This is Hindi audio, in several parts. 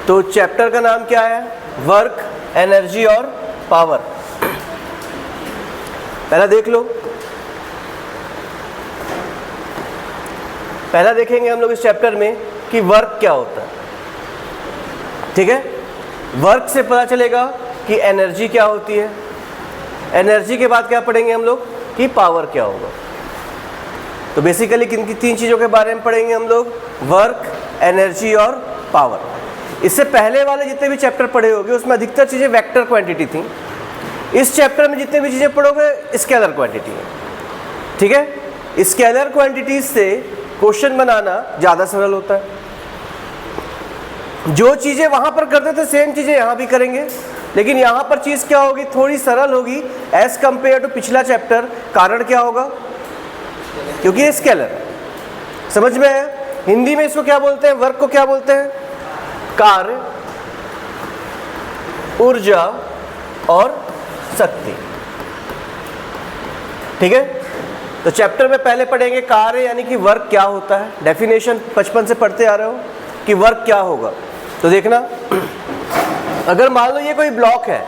तो चैप्टर का नाम क्या है? वर्क, एनर्जी और पावर। पहला देख लो, पहला देखेंगे हम लोग इस चैप्टर में कि वर्क क्या होता है। ठीक है, वर्क से पता चलेगा कि एनर्जी क्या होती है, एनर्जी के बाद क्या पढ़ेंगे हम लोग कि पावर क्या होगा। तो बेसिकली किन की तीन चीज़ों के बारे में पढ़ेंगे हम लोग? वर्क, एनर्जी और पावर। इससे पहले वाले जितने भी चैप्टर पढ़े होंगे उसमें अधिकतर चीज़ें वेक्टर क्वांटिटी थी। इस चैप्टर में जितने भी चीज़ें पढ़ोगे स्केलर क्वांटिटी है। ठीक है, स्केलर क्वांटिटीज से क्वेश्चन बनाना ज़्यादा सरल होता है। जो चीज़ें वहाँ पर करते थे सेम चीज़ें यहाँ भी करेंगे, लेकिन यहाँ पर चीज़ क्या होगी? थोड़ी सरल होगी एज कंपेयर टू पिछला चैप्टर। कारण क्या होगा? क्योंकि ये स्केलर है। समझ में है? हिंदी में इसको क्या बोलते हैं? वर्क को क्या बोलते हैं? कार्य, ऊर्जा और शक्ति। ठीक है, तो चैप्टर में पहले पढ़ेंगे कार्य यानी कि वर्क क्या होता है। डेफिनेशन बचपन से पढ़ते आ रहे हो कि वर्क क्या होगा। तो देखना, अगर मान लो ये कोई ब्लॉक है,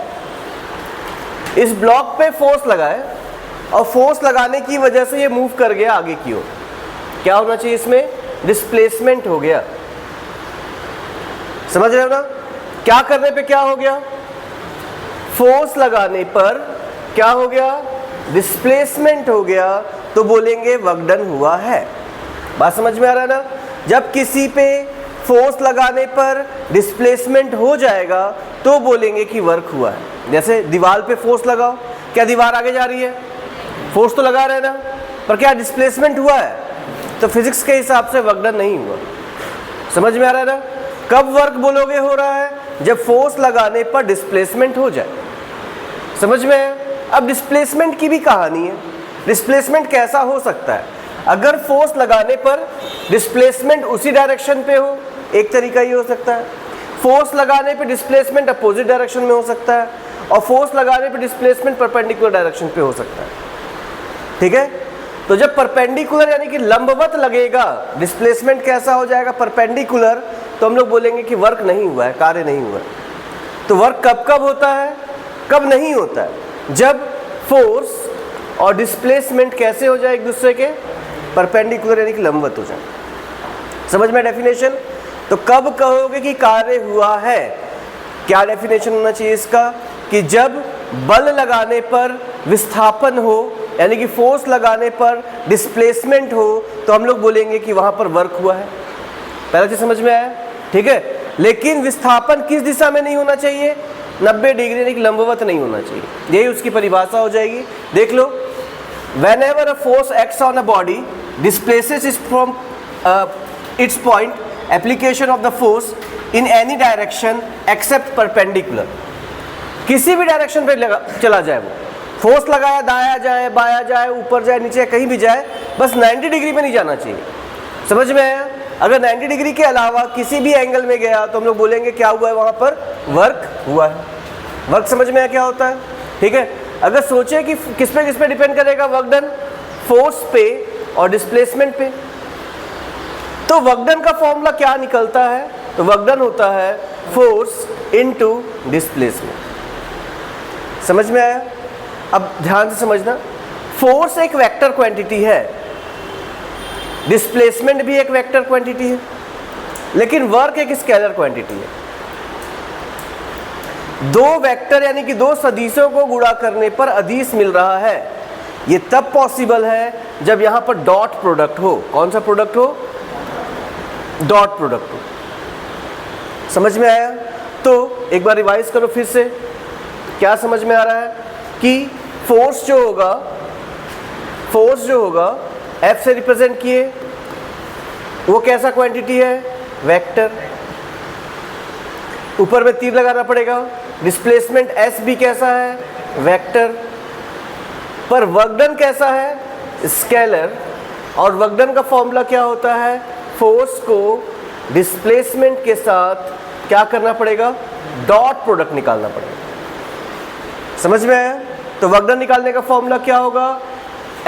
इस ब्लॉक पे फोर्स लगा है और फोर्स लगाने की वजह से ये मूव कर गया आगे की ओर, क्या होना चाहिए इसमें? डिस्प्लेसमेंट हो गया। समझ रहे हो ना? क्या करने पे क्या हो गया? फोर्स लगाने पर क्या हो गया? डिस्प्लेसमेंट हो गया। तो बोलेंगे वर्क डन हुआ है। बात समझ में आ रहा है ना? जब किसी पे फोर्स लगाने पर डिस्प्लेसमेंट हो जाएगा तो बोलेंगे कि वर्क हुआ है। जैसे दीवार पे फोर्स लगाओ, क्या दीवार आगे जा रही है? फोर्स तो लगा रहे हैं ना, पर क्या डिस्प्लेसमेंट हुआ है? तो फिजिक्स के हिसाब से वर्क डन नहीं हुआ। समझ में आ रहा है ना? कब वर्क बोलोगे हो रहा है? जब फोर्स लगाने पर डिस्प्लेसमेंट हो जाए। समझ में है? अब डिस्प्लेसमेंट की भी कहानी है। डिस्प्लेसमेंट कैसा हो सकता है? अगर फोर्स लगाने पर डिस्प्लेसमेंट उसी डायरेक्शन पे हो, एक तरीका ये हो सकता है। फोर्स लगाने पे डिस्प्लेसमेंट अपोजिट डायरेक्शन में हो सकता है, और फोर्स लगाने पे डिस्प्लेसमेंट परपेंडिकुलर डायरेक्शन पे हो सकता है। ठीक है, तो जब परपेंडिकुलर यानी कि लंबवत लगेगा, डिस्प्लेसमेंट कैसा हो जाएगा? परपेंडिकुलर। तो हम लोग बोलेंगे कि वर्क नहीं हुआ है, कार्य नहीं हुआ है। तो वर्क कब कब होता है, कब नहीं होता है? जब फोर्स और डिस्प्लेसमेंट कैसे हो जाए? एक दूसरे के परपेंडिकुलर यानी कि लंबवत हो जाए। समझ में डेफिनेशन? तो कब कहोगे कि कार्य हुआ है? क्या डेफिनेशन होना चाहिए इसका? कि जब बल लगाने पर विस्थापन हो, यानी कि फोर्स लगाने पर डिस्प्लेसमेंट हो, तो हम लोग बोलेंगे कि वहां पर वर्क हुआ है। पहला चीज समझ में आया? ठीक है, लेकिन विस्थापन किस दिशा में नहीं होना चाहिए? 90 डिग्री यानी कि लंबवत नहीं होना चाहिए। यही उसकी परिभाषा हो जाएगी। देख लो, whenever a force acts on a body displaces it from its point, application of the force in any direction except perpendicular। किसी भी डायरेक्शन पे चला जाए, वो फोर्स लगाया, दाया जाए, बाया जाए, ऊपर जाए, नीचे, कहीं भी जाए, बस 90 डिग्री में नहीं जाना चाहिए। समझ में आया? अगर 90 डिग्री के अलावा किसी भी एंगल में गया तो हम लोग बोलेंगे क्या हुआ है? वहां पर वर्क हुआ है। वर्क समझ में आया क्या होता है? ठीक है, अगर सोचे कि किस पे डिपेंड करेगा वर्क डन? फोर्स पे और डिस्प्लेसमेंट पे। तो वर्क डन का फॉर्मूला क्या निकलता है? तो वर्क डन होता है फोर्स इनटू डिस्प्लेसमेंट। समझ में आया? अब ध्यान से समझना, फोर्स एक वेक्टर क्वांटिटी है, डिस्प्लेसमेंट भी एक वेक्टर क्वांटिटी है, लेकिन वर्क एक स्केलर क्वांटिटी है। दो वेक्टर यानी कि दो सदिशों को गुणा करने पर अदिश मिल रहा है। ये तब पॉसिबल है जब यहां पर डॉट प्रोडक्ट हो। कौन सा प्रोडक्ट हो? डॉट प्रोडक्ट हो। समझ में आया? तो एक बार रिवाइज करो फिर से। क्या समझ में आ रहा है? कि फोर्स जो होगा F से रिप्रेजेंट किए, वो कैसा क्वांटिटी है? वेक्टर। ऊपर में तीर लगाना पड़ेगा। डिस्प्लेसमेंट S भी कैसा है? वेक्टर। पर वर्क डन कैसा है? स्केलर। और वर्क डन का फॉर्मूला क्या होता है? फोर्स को डिस्प्लेसमेंट के साथ क्या करना पड़ेगा? डॉट प्रोडक्ट निकालना पड़ेगा। समझ में आया? तो वर्क डन निकालने का फॉर्मूला क्या होगा?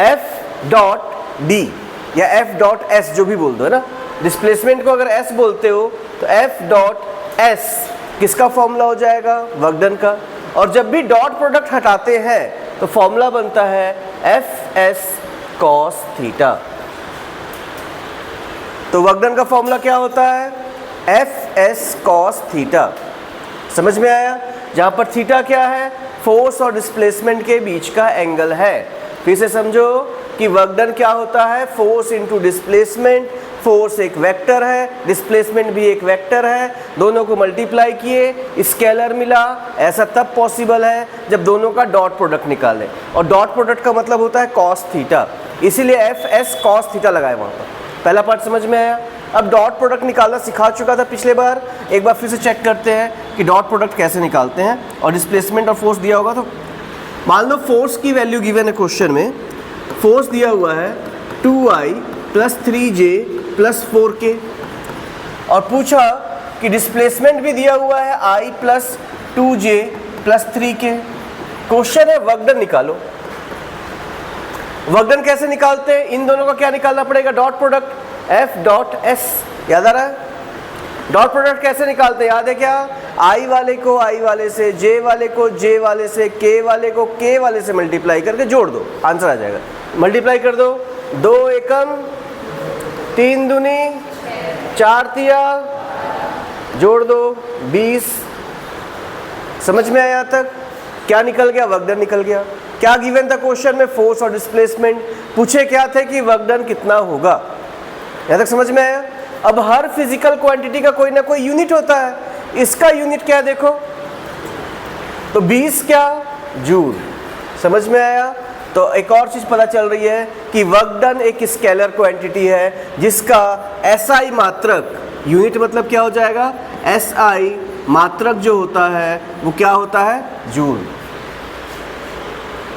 F डॉट D या F डॉट S, जो भी बोल दो, है ना। डिस्प्लेसमेंट को अगर S बोलते हो तो F डॉट एस किसका फॉर्मूला हो जाएगा? वर्क डन का। और जब भी डॉट प्रोडक्ट हटाते हैं तो फॉर्मूला बनता है एफ एस कॉस थीटा। तो वर्क डन का फॉर्मूला क्या होता है? F S cos theta. समझ में आया? जहां पर थीटा क्या है? फोर्स और डिस्प्लेसमेंट के बीच का एंगल है। फिर से समझो कि वर्क डन क्या होता है? Force into displacement. फोर्स एक वेक्टर है, डिस्प्लेसमेंट भी एक वेक्टर है, दोनों को मल्टीप्लाई किए स्केलर मिला। ऐसा तब पॉसिबल है जब दोनों का डॉट प्रोडक्ट निकालें, और डॉट प्रोडक्ट का मतलब होता है कॉस थीटा, इसीलिए एफ एस कॉस थीटा लगाए वहाँ पर। पहला पार्ट समझ में आया? अब डॉट प्रोडक्ट निकालना सिखा चुका था पिछले बार, एक बार फिर से चेक करते हैं कि डॉट प्रोडक्ट कैसे निकालते हैं। और डिस्प्लेसमेंट और फोर्स दिया होगा, तो मान लो फोर्स की वैल्यू गिवन है क्वेश्चन में, फोर्स दिया हुआ है 2i + 3j + 4k, और पूछा कि डिस्प्लेसमेंट भी दिया हुआ है i + 2j + 3k। क्वेश्चन है वर्क डन निकालो। वर्क डन कैसे निकालते हैं? इन दोनों का क्या निकालना पड़ेगा? Dot product F dot S। याद आ रहा है? डॉट प्रोडक्ट कैसे निकालते हैं? याद है क्या? I वाले को I वाले से, J वाले को J वाले से, K वाले को K वाले से मल्टीप्लाई करके जोड़ दो, आंसर आ जाएगा। मल्टीप्लाई कर दो, 2 एकम 3 दूनी 4 तिया, जोड़ दो 20। समझ में आया? यहाँ तक क्या निकल गया? वर्क डन निकल गया। क्या गिवन था क्वेश्चन में? फोर्स और डिस्प्लेसमेंट। पूछे क्या थे कि वर्क डन कितना होगा। यहाँ तक समझ में आया? अब हर फिजिकल क्वांटिटी का कोई ना कोई यूनिट होता है, इसका यूनिट क्या है देखो, तो 20 क्या? जूल। समझ में आया? तो एक और चीज पता चल रही है कि वर्क डन एक स्केलर क्वांटिटी है जिसका SI मात्रक, यूनिट मतलब क्या हो जाएगा? SI मात्रक जो होता है वो क्या होता है? जूल।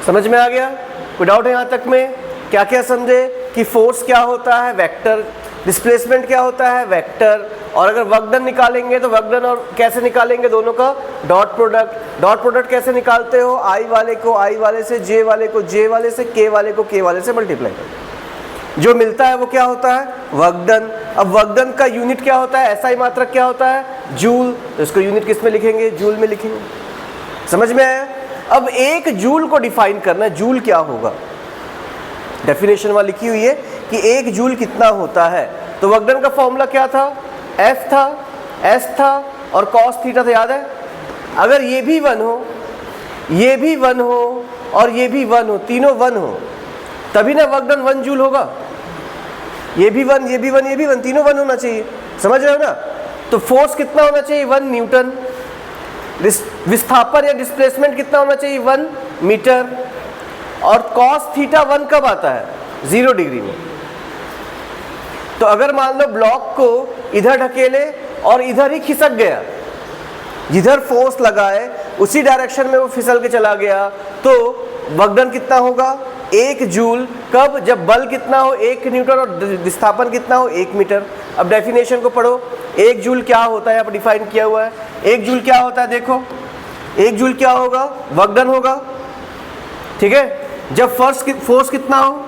समझ में आ गया? कोई डाउट है यहाँ तक में? क्या क्या समझे कि फोर्स क्या होता है? वेक्टर। डिस्प्लेसमेंट क्या होता है? वेक्टर। और अगर वर्क डन निकालेंगे तो वर्क डन और कैसे निकालेंगे? दोनों का डॉट प्रोडक्ट। डॉट प्रोडक्ट कैसे निकालते हो? I वाले को I वाले से, J वाले को J वाले से, K वाले को K वाले से मल्टीप्लाई करते, जो मिलता है वो क्या होता है? Work done. अब वर्क डन का यूनिट क्या होता है? SI मात्रक क्या होता है? जूल। तो इसको यूनिट किस में लिखेंगे? जूल में लिखेंगे। समझ में आया? अब एक जूल को डिफाइन करना है, जूल क्या होगा? डेफिनेशन वहाँ लिखी हुई है कि एक जूल कितना होता है। तो वर्क डन का फॉर्मूला क्या था? F था, S था और कॉस थीटा था। याद है? अगर ये भी 1 हो, ये भी 1 हो और ये भी 1 हो, तीनों 1 हो, तभी ना वर्क डन 1 जूल होगा। ये भी 1, ये भी 1, ये भी 1, तीनों 1 होना चाहिए। समझ रहे हो ना? तो फोर्स कितना होना चाहिए? 1 न्यूटन। विस्थापन या डिस्प्लेसमेंट कितना होना चाहिए? 1 मीटर। और कॉस थीटा 1 कब आता है? 0 डिग्री में। तो अगर मान लो ब्लॉक को इधर ढकेले और इधर ही खिसक गया, जिधर फोर्स लगाए उसी डायरेक्शन में वो फिसल के चला गया, तो वर्क डन कितना होगा? 1 जूल। कब? जब बल कितना हो? 1 न्यूटन और विस्थापन कितना हो? 1 मीटर। अब डेफिनेशन को पढ़ो। 1 जूल क्या होता है? यहाँ पर डिफाइन किया हुआ है। 1 जूल क्या होता है? देखो 1 जूल क्या होगा? वर्क डन होगा। ठीक है? जब फोर्स कितना हो?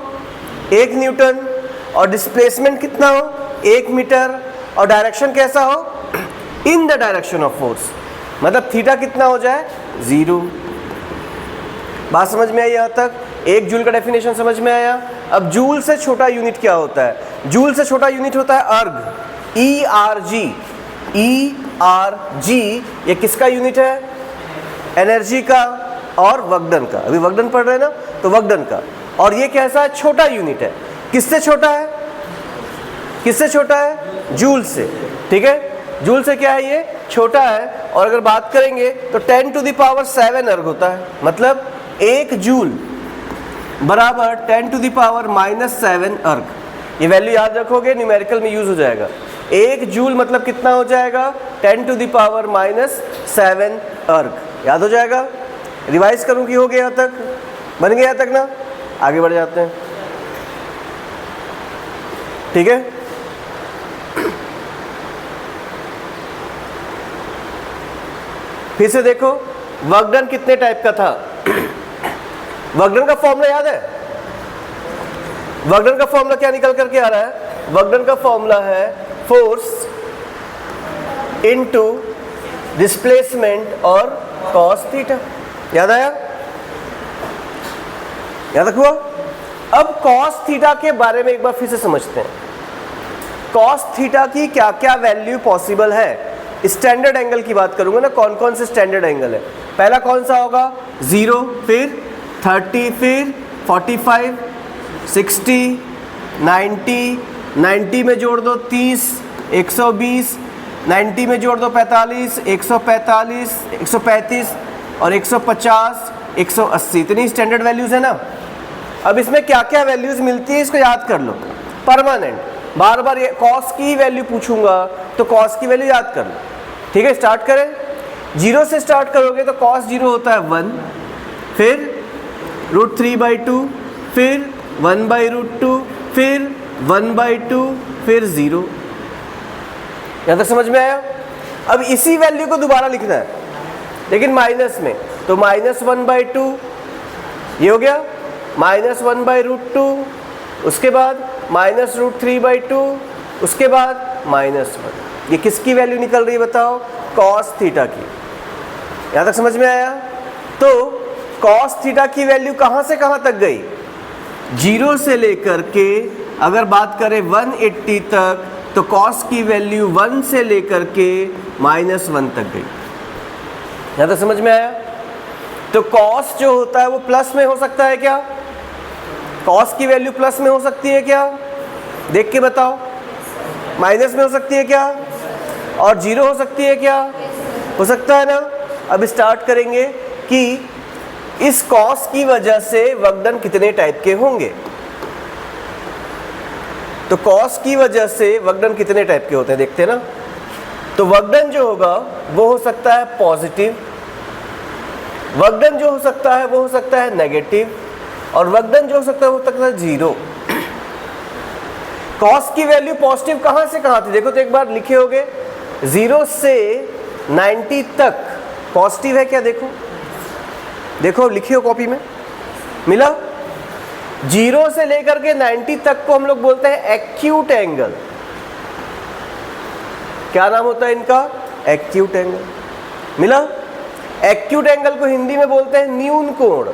1 न्यूटन और डिस्प्लेसमेंट कितना हो? 1 मीटर। और डायरेक्शन कैसा हो? In the direction of force, मतलब थीटा कितना हो जाए? 0। बात समझ में आई यहाँ तक? 1 जूल का डेफिनेशन समझ में आया? अब जूल से छोटा यूनिट क्या होता है? जूल से छोटा यूनिट होता है अर्ग, ERG। ERG ये किसका यूनिट है? एनर्जी का और वर्क डन का। अभी वर्क डन पढ़ रहे हैं ना, तो वर्क डन का। और ये कैसा है? छोटा यूनिट है। किससे छोटा है? किससे छोटा है? जूल से। ठीक है? जूल से क्या है? ये छोटा है। और अगर बात करेंगे तो 10⁻7 अर्ग होता है, मतलब 1 जूल बराबर 10⁻⁻7 अर्ग। ये वैल्यू याद रखोगे, न्यूमेरिकल में यूज हो जाएगा। 1 जूल मतलब कितना हो जाएगा? 10⁻⁻7 अर्ग। याद हो जाएगा? रिवाइज करूं कि हो गया यहाँ तक? बन गया यहाँ तक ना? आगे बढ़ जाते हैं। ठीक है? फिर से देखो वर्क डन कितने टाइप का था। वर्क डन का फॉर्मूला याद है? वर्क डन का फॉर्मूला क्या निकल करके आ रहा है? वर्क डन का फॉर्मूला है फोर्स इनटू डिस्प्लेसमेंट और कॉस थीटा। याद आया? याद रखो। अब कॉस थीटा के बारे में एक बार फिर से समझते हैं। कॉस थीटा की क्या क्या वैल्यू पॉसिबल है। स्टैंडर्ड एंगल की बात करूंगा ना, कौन कौन से स्टैंडर्ड एंगल है। पहला कौन सा होगा? 0, फिर 30, फिर 45, 60, 90, 90 में जोड़ दो 30, 120, 90 में जोड़ दो 45, 145, 135 और 150, 180। इतनी स्टैंडर्ड वैल्यूज है ना। अब इसमें क्या क्या वैल्यूज मिलती है इसको याद कर लो। परमानेंट, बार बार ये कॉस की वैल्यू पूछूंगा तो कॉस की वैल्यू याद कर लो। ठीक है, स्टार्ट करें। 0 से स्टार्ट करोगे तो कॉस 0 होता है 1, फिर √3/2, फिर 1/√2, फिर 1/2, फिर 0। यहाँ तक समझ में आया? अब इसी वैल्यू को दोबारा लिखना है लेकिन माइनस में, तो -1/2 ये हो गया, -1/√2, उसके बाद -√3/2, उसके बाद -1। ये किसकी वैल्यू निकल रही है बताओ? कॉस थीटा की। यहाँ तक समझ में आया? तो कॉस थीटा की वैल्यू कहाँ से कहाँ तक गई? 0 से लेकर के अगर बात करें 180 तक, तो कॉस की वैल्यू 1 से लेकर के -1 तक गई। यहाँ तक समझ में आया? तो कॉस जो होता है वो प्लस में हो सकता है क्या? कॉस की वैल्यू प्लस में हो सकती है क्या? देख के बताओ। माइनस में हो सकती है क्या? और 0 हो सकती है क्या? हो सकता है ना। अब स्टार्ट करेंगे कि इस कॉस की वजह से वक्रन कितने टाइप के होंगे। तो कॉस की वजह से वक्रन कितने टाइप के होते हैं देखते हैं ना। तो वक्रन जो होगा वो हो सकता है पॉजिटिव, वक्रन जो हो सकता है वो हो सकता है नेगेटिव, और वक्रन जो हो सकता है वो हो सकता है 0। कॉस की वैल्यू पॉजिटिव कहां से कहां थी देखो तो एक बार लिखे होगे। 0 से 90 तक पॉजिटिव है क्या? देखो देखो लिखियो कॉपी में, मिला। 0 से लेकर के 90 तक को हम लोग बोलते हैं एक्यूट एंगल। क्या नाम होता है इनका? Acute angle. मिला। एक्यूट एंगल को हिंदी में बोलते हैं न्यून कोण।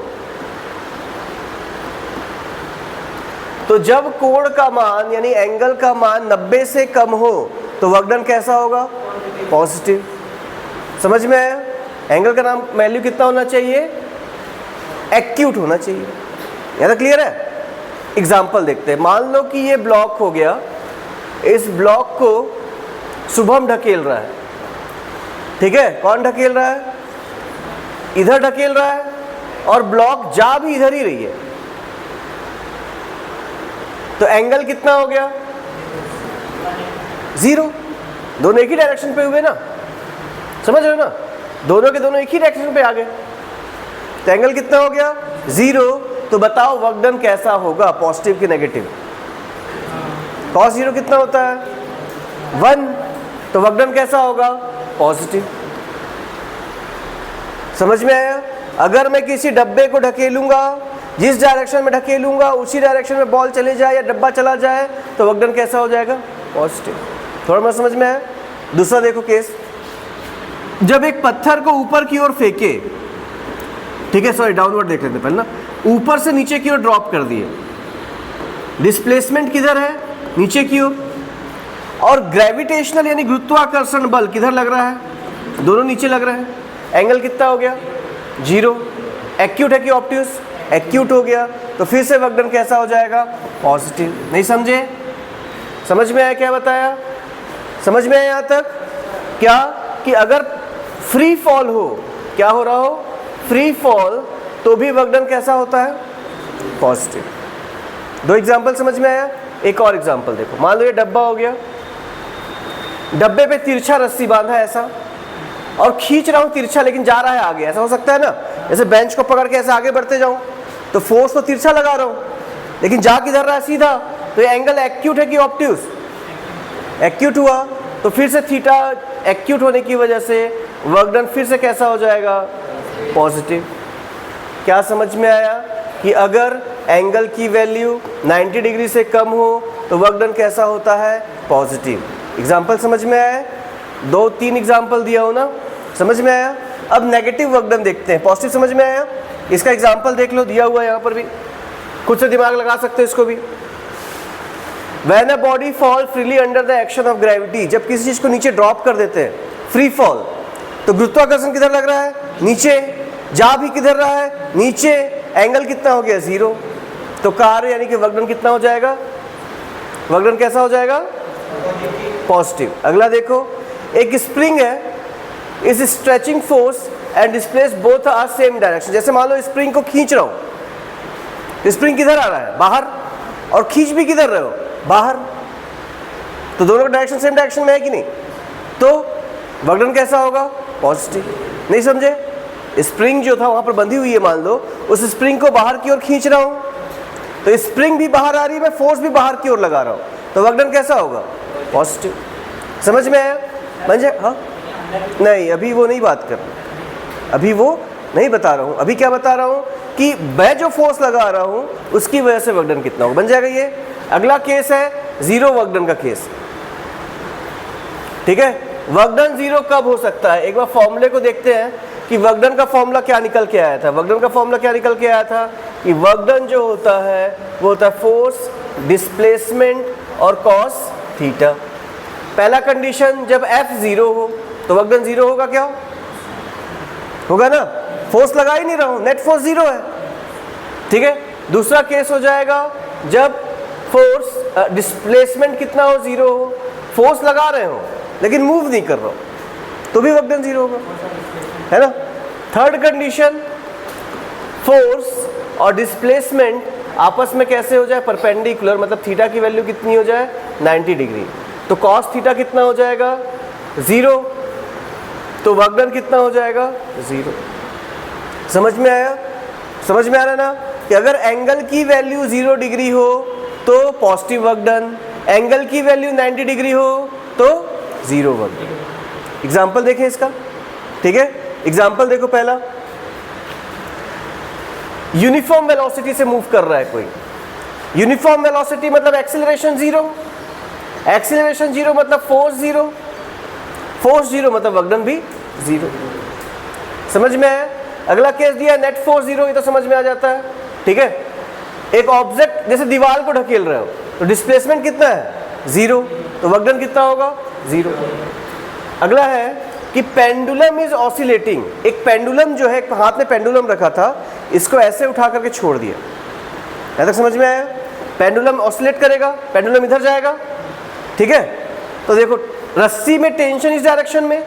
तो जब कोण का मान यानी एंगल का मान 90 से कम हो तो वक्रन कैसा होगा? पॉजिटिव। समझ में आया? एंगल का नाम वैल्यू कितना होना चाहिए? एक्यूट होना चाहिए। यहाँ तक क्लियर है? एग्जाम्पल देखते हैं। मान लो कि ये ब्लॉक हो गया, इस ब्लॉक को शुभम ढकेल रहा है। ठीक है, कौन ढकेल रहा है? इधर ढकेल रहा है, और ब्लॉक जा भी इधर ही रही है। तो एंगल कितना हो गया? 0। दोनों एक ही डायरेक्शन पे हुए ना, समझ रहे हो ना? दोनों के दोनों एक ही डायरेक्शन पे आ गए, तो एंगल कितना हो गया? 0। तो बताओ वक्रन कैसा होगा, पॉजिटिव कि नेगेटिव? cos 0 कितना होता है? 1। तो वक्रन कैसा होगा? पॉजिटिव। समझ में आया? अगर मैं किसी डब्बे को ढकेलूंगा, जिस डायरेक्शन में ढकेलूंगा उसी डायरेक्शन में बॉल चले जाए या डब्बा चला जाए तो वक्रन कैसा हो जाएगा? पॉजिटिव। थोड़ा मैं समझ में आया? दूसरा देखो केस। जब एक पत्थर को ऊपर की ओर फेंके, ठीक है, सॉरी डाउनवर्ड देख लेते पहले ना, ऊपर से नीचे की ओर ड्रॉप कर दिए, डिस्प्लेसमेंट किधर है? नीचे की ओर। और ग्रेविटेशनल यानी गुरुत्वाकर्षण बल किधर लग रहा है? दोनों नीचे लग रहे हैं। एंगल कितना हो गया? 0। एक्यूट है कि ऑब्ट्यूस? एक्यूट हो गया। तो फिर से वक्रन कैसा हो जाएगा? पॉजिटिव। नहीं समझे? समझ में आया क्या बताया? समझ में आया यहाँ तक? क्या कि अगर फ्री फॉल हो, क्या हो रहा हो? फ्री फॉल, तो भी वक्रन कैसा होता है? पॉजिटिव। 2 एग्जाम्पल समझ में आया? एक और एग्जाम्पल देखो। मान लो ये डब्बा हो गया, डब्बे पे तिरछा रस्सी बांधा है ऐसा, और खींच रहा हूं तिरछा लेकिन जा रहा है आगे। ऐसा हो सकता है ना, जैसे बेंच को पकड़ के ऐसे आगे बढ़ते जाऊं तो फोर्स तो तिरछा लगा रहा हूं लेकिन जा किधर रहा है? सीधा। तो ये एंगल एक्यूट है कि ऑब्ट्यूस? एक्यूट हुआ। तो फिर से थीटा एक्यूट होने की वजह से वक्रन फिर से कैसा हो जाएगा? पॉजिटिव। क्या समझ में आया कि अगर एंगल की वैल्यू 90 डिग्री से कम हो तो वक्रन कैसा होता है? पॉजिटिव। एग्जाम्पल समझ में आया? 2-3 एग्जाम्पल दिया हो ना। समझ में आया? अब नेगेटिव वर्क डन देखते हैं, पॉजिटिव समझ में आया? इसका एग्जाम्पल देख लो, दिया हुआ है यहाँ पर भी, खुद से दिमाग लगा सकते हो इसको भी। When a body fall freely under the action of gravity, जब किसी चीज को नीचे ड्रॉप कर देते हैं, फ्री फॉल, तो गुरुत्वाकर्षण किधर लग रहा है? नीचे। जा भी किधर रहा है? नीचे। एंगल कितना हो गया? 0। तो कार्य यानी कि वर्क डन कितना हो जाएगा? वर्क डन कैसा हो जाएगा? पॉजिटिव। अगला देखो, एक स्प्रिंग है, इस stretching force and displace both are same direction. जैसे मान लो स्प्रिंग को खींच रहा हूं, स्प्रिंग किधर आ रहा है? बाहर, और खींच भी किधर रहे हो? बाहर। तो दोनों का डायरेक्शन सेम डायरेक्शन में है कि नहीं? तो वर्क डन कैसा होगा? पॉजिटिव। नहीं समझे? स्प्रिंग जो था वहां पर बंधी हुई है, मान लो उस स्प्रिंग को बाहर की ओर खींच रहा हूं, तो स्प्रिंग भी बाहर आ रही है, मैं फोर्स भी बाहर की ओर लगा रहा हूं, तो वर्क डन कैसा होगा? पॉजिटिव। समझ में आया? समझे? हाँ नहीं, अभी वो नहीं बात कर रहा, अभी वो नहीं बता रहा हूं। अभी क्या बता रहा हूं कि मैं जो फोर्स लगा रहा हूं उसकी वजह से वर्क डन कितना होगा। बन जाएगा ये। अगला केस है 0 वर्क डन का केस। ठीक है, वर्क डन 0 कब हो सकता है? एक बार फॉर्मूले को देखते हैं कि वर्क डन का फॉर्मूला क्या निकल के आया था। वर्क डन का फॉर्मूला क्या निकल के आया था कि वर्क डन जो होता है वो होता है फोर्स, डिस्प्लेसमेंट और कॉस थीटा। पहला कंडीशन, जब F 0 हो तो वर्क डन 0 होगा। क्या होगा? ना, फोर्स लगा ही नहीं रहा हूं, नेट फोर्स 0 है। ठीक है। दूसरा केस हो जाएगा जब फोर्स डिस्प्लेसमेंट कितना हो? 0 हो, फोर्स लगा रहे हो लेकिन मूव नहीं कर रहा हो, तो भी वर्क डन 0 होगा, है ना। थर्ड कंडीशन, फोर्स और डिस्प्लेसमेंट आपस में कैसे हो जाए? परपेंडिकुलर, मतलब थीटा की वैल्यू कितनी हो जाए? 90 डिग्री। तो कॉस थीटा कितना हो जाएगा? 0। तो वर्क डन कितना हो जाएगा? 0। समझ में आया? समझ में आ रहा है ना कि अगर एंगल की वैल्यू 0 डिग्री हो तो पॉजिटिव वर्क डन, एंगल की वैल्यू 90 डिग्री हो तो 0 वर्क डन। एग्जाम्पल देखें इसका। ठीक है, एग्जाम्पल देखो। पहला, यूनिफॉर्म वेलोसिटी से मूव कर रहा है कोई। यूनिफॉर्म वेलोसिटी मतलब एक्सीलरेशन 0, एक्सीलरेशन 0 मतलब फोर्स 0, फोर्स 0 मतलब वर्क डन भी 0। समझ में आया? अगला केस दिया नेट फोर्स 0, ये तो समझ में आ जाता है। ठीक है, एक ऑब्जेक्ट जैसे दीवार को ढकेल रहे हो तो डिस्प्लेसमेंट कितना है? 0, तो वर्क डन कितना होगा? 0। अगला है कि पेंडुलम इज ऑसिलेटिंग। एक पेंडुलम जो है, हाथ में पेंडुलम रखा था, इसको ऐसे उठा करके छोड़ दिया। यहाँ तक समझ में आया? पेंडुलम ऑसिलेट करेगा, पेंडुलम इधर जाएगा। ठीक है, तो देखो रस्सी में टेंशन इस डायरेक्शन में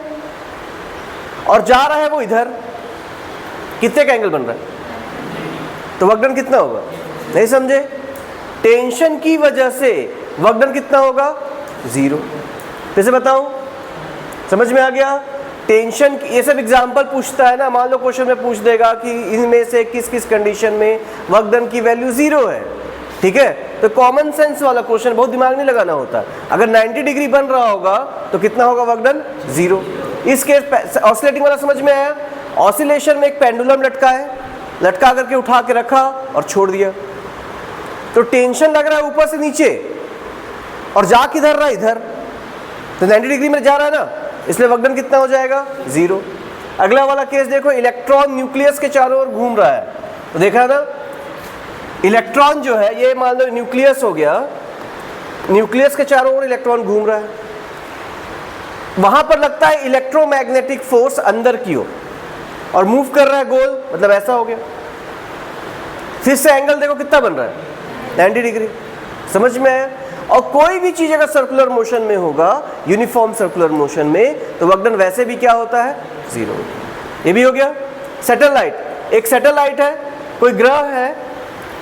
और जा रहा है वो इधर, कितने का एंगल बन रहा है? तो वर्क डन कितना होगा? नहीं समझे? टेंशन की वजह से वर्क डन कितना होगा? 0। फिर से बताऊं, समझ में आ गया? टेंशन, ये सब एग्जाम्पल पूछता है ना, मान लो क्वेश्चन में पूछ देगा कि इनमें से किस किस कंडीशन में वर्क डन की वैल्यू 0 है। ठीक है, तो कॉमन सेंस वाला क्वेश्चन, बहुत दिमाग नहीं लगाना होता। अगर 90 डिग्री बन रहा होगा तो कितना होगा वर्क डन? 0। इस केस ऑसिलेटिंग वाला समझ में आया? ऑसिलेशन में एक पेंडुलम लटका है, लटका करके उठा के रखा और छोड़ दिया, तो टेंशन लग रहा है ऊपर से नीचे और जा किधर रहा है? इधर, तो 90 डिग्री में जा रहा है ना, इसलिए वर्क डन कितना हो जाएगा? 0। अगला वाला केस देखो, इलेक्ट्रॉन न्यूक्लियस के चारों ओर घूम रहा है, तो देखा ना, इलेक्ट्रॉन जो है ये मान लो न्यूक्लियस हो गया, न्यूक्लियस के चारों ओर इलेक्ट्रॉन घूम रहा है, वहां पर लगता है इलेक्ट्रोमैग्नेटिक फोर्स अंदर की ओर और मूव कर रहा है गोल, मतलब ऐसा हो गया। फिर से एंगल देखो कितना बन रहा है? 90 डिग्री। समझ में आया? और कोई भी चीज अगर सर्कुलर मोशन में होगा, यूनिफॉर्म सर्कुलर मोशन में, तो वर्क डन वैसे भी क्या होता है? 0। ये भी हो गया। सैटेलाइट, एक सैटेलाइट है, कोई ग्रह है,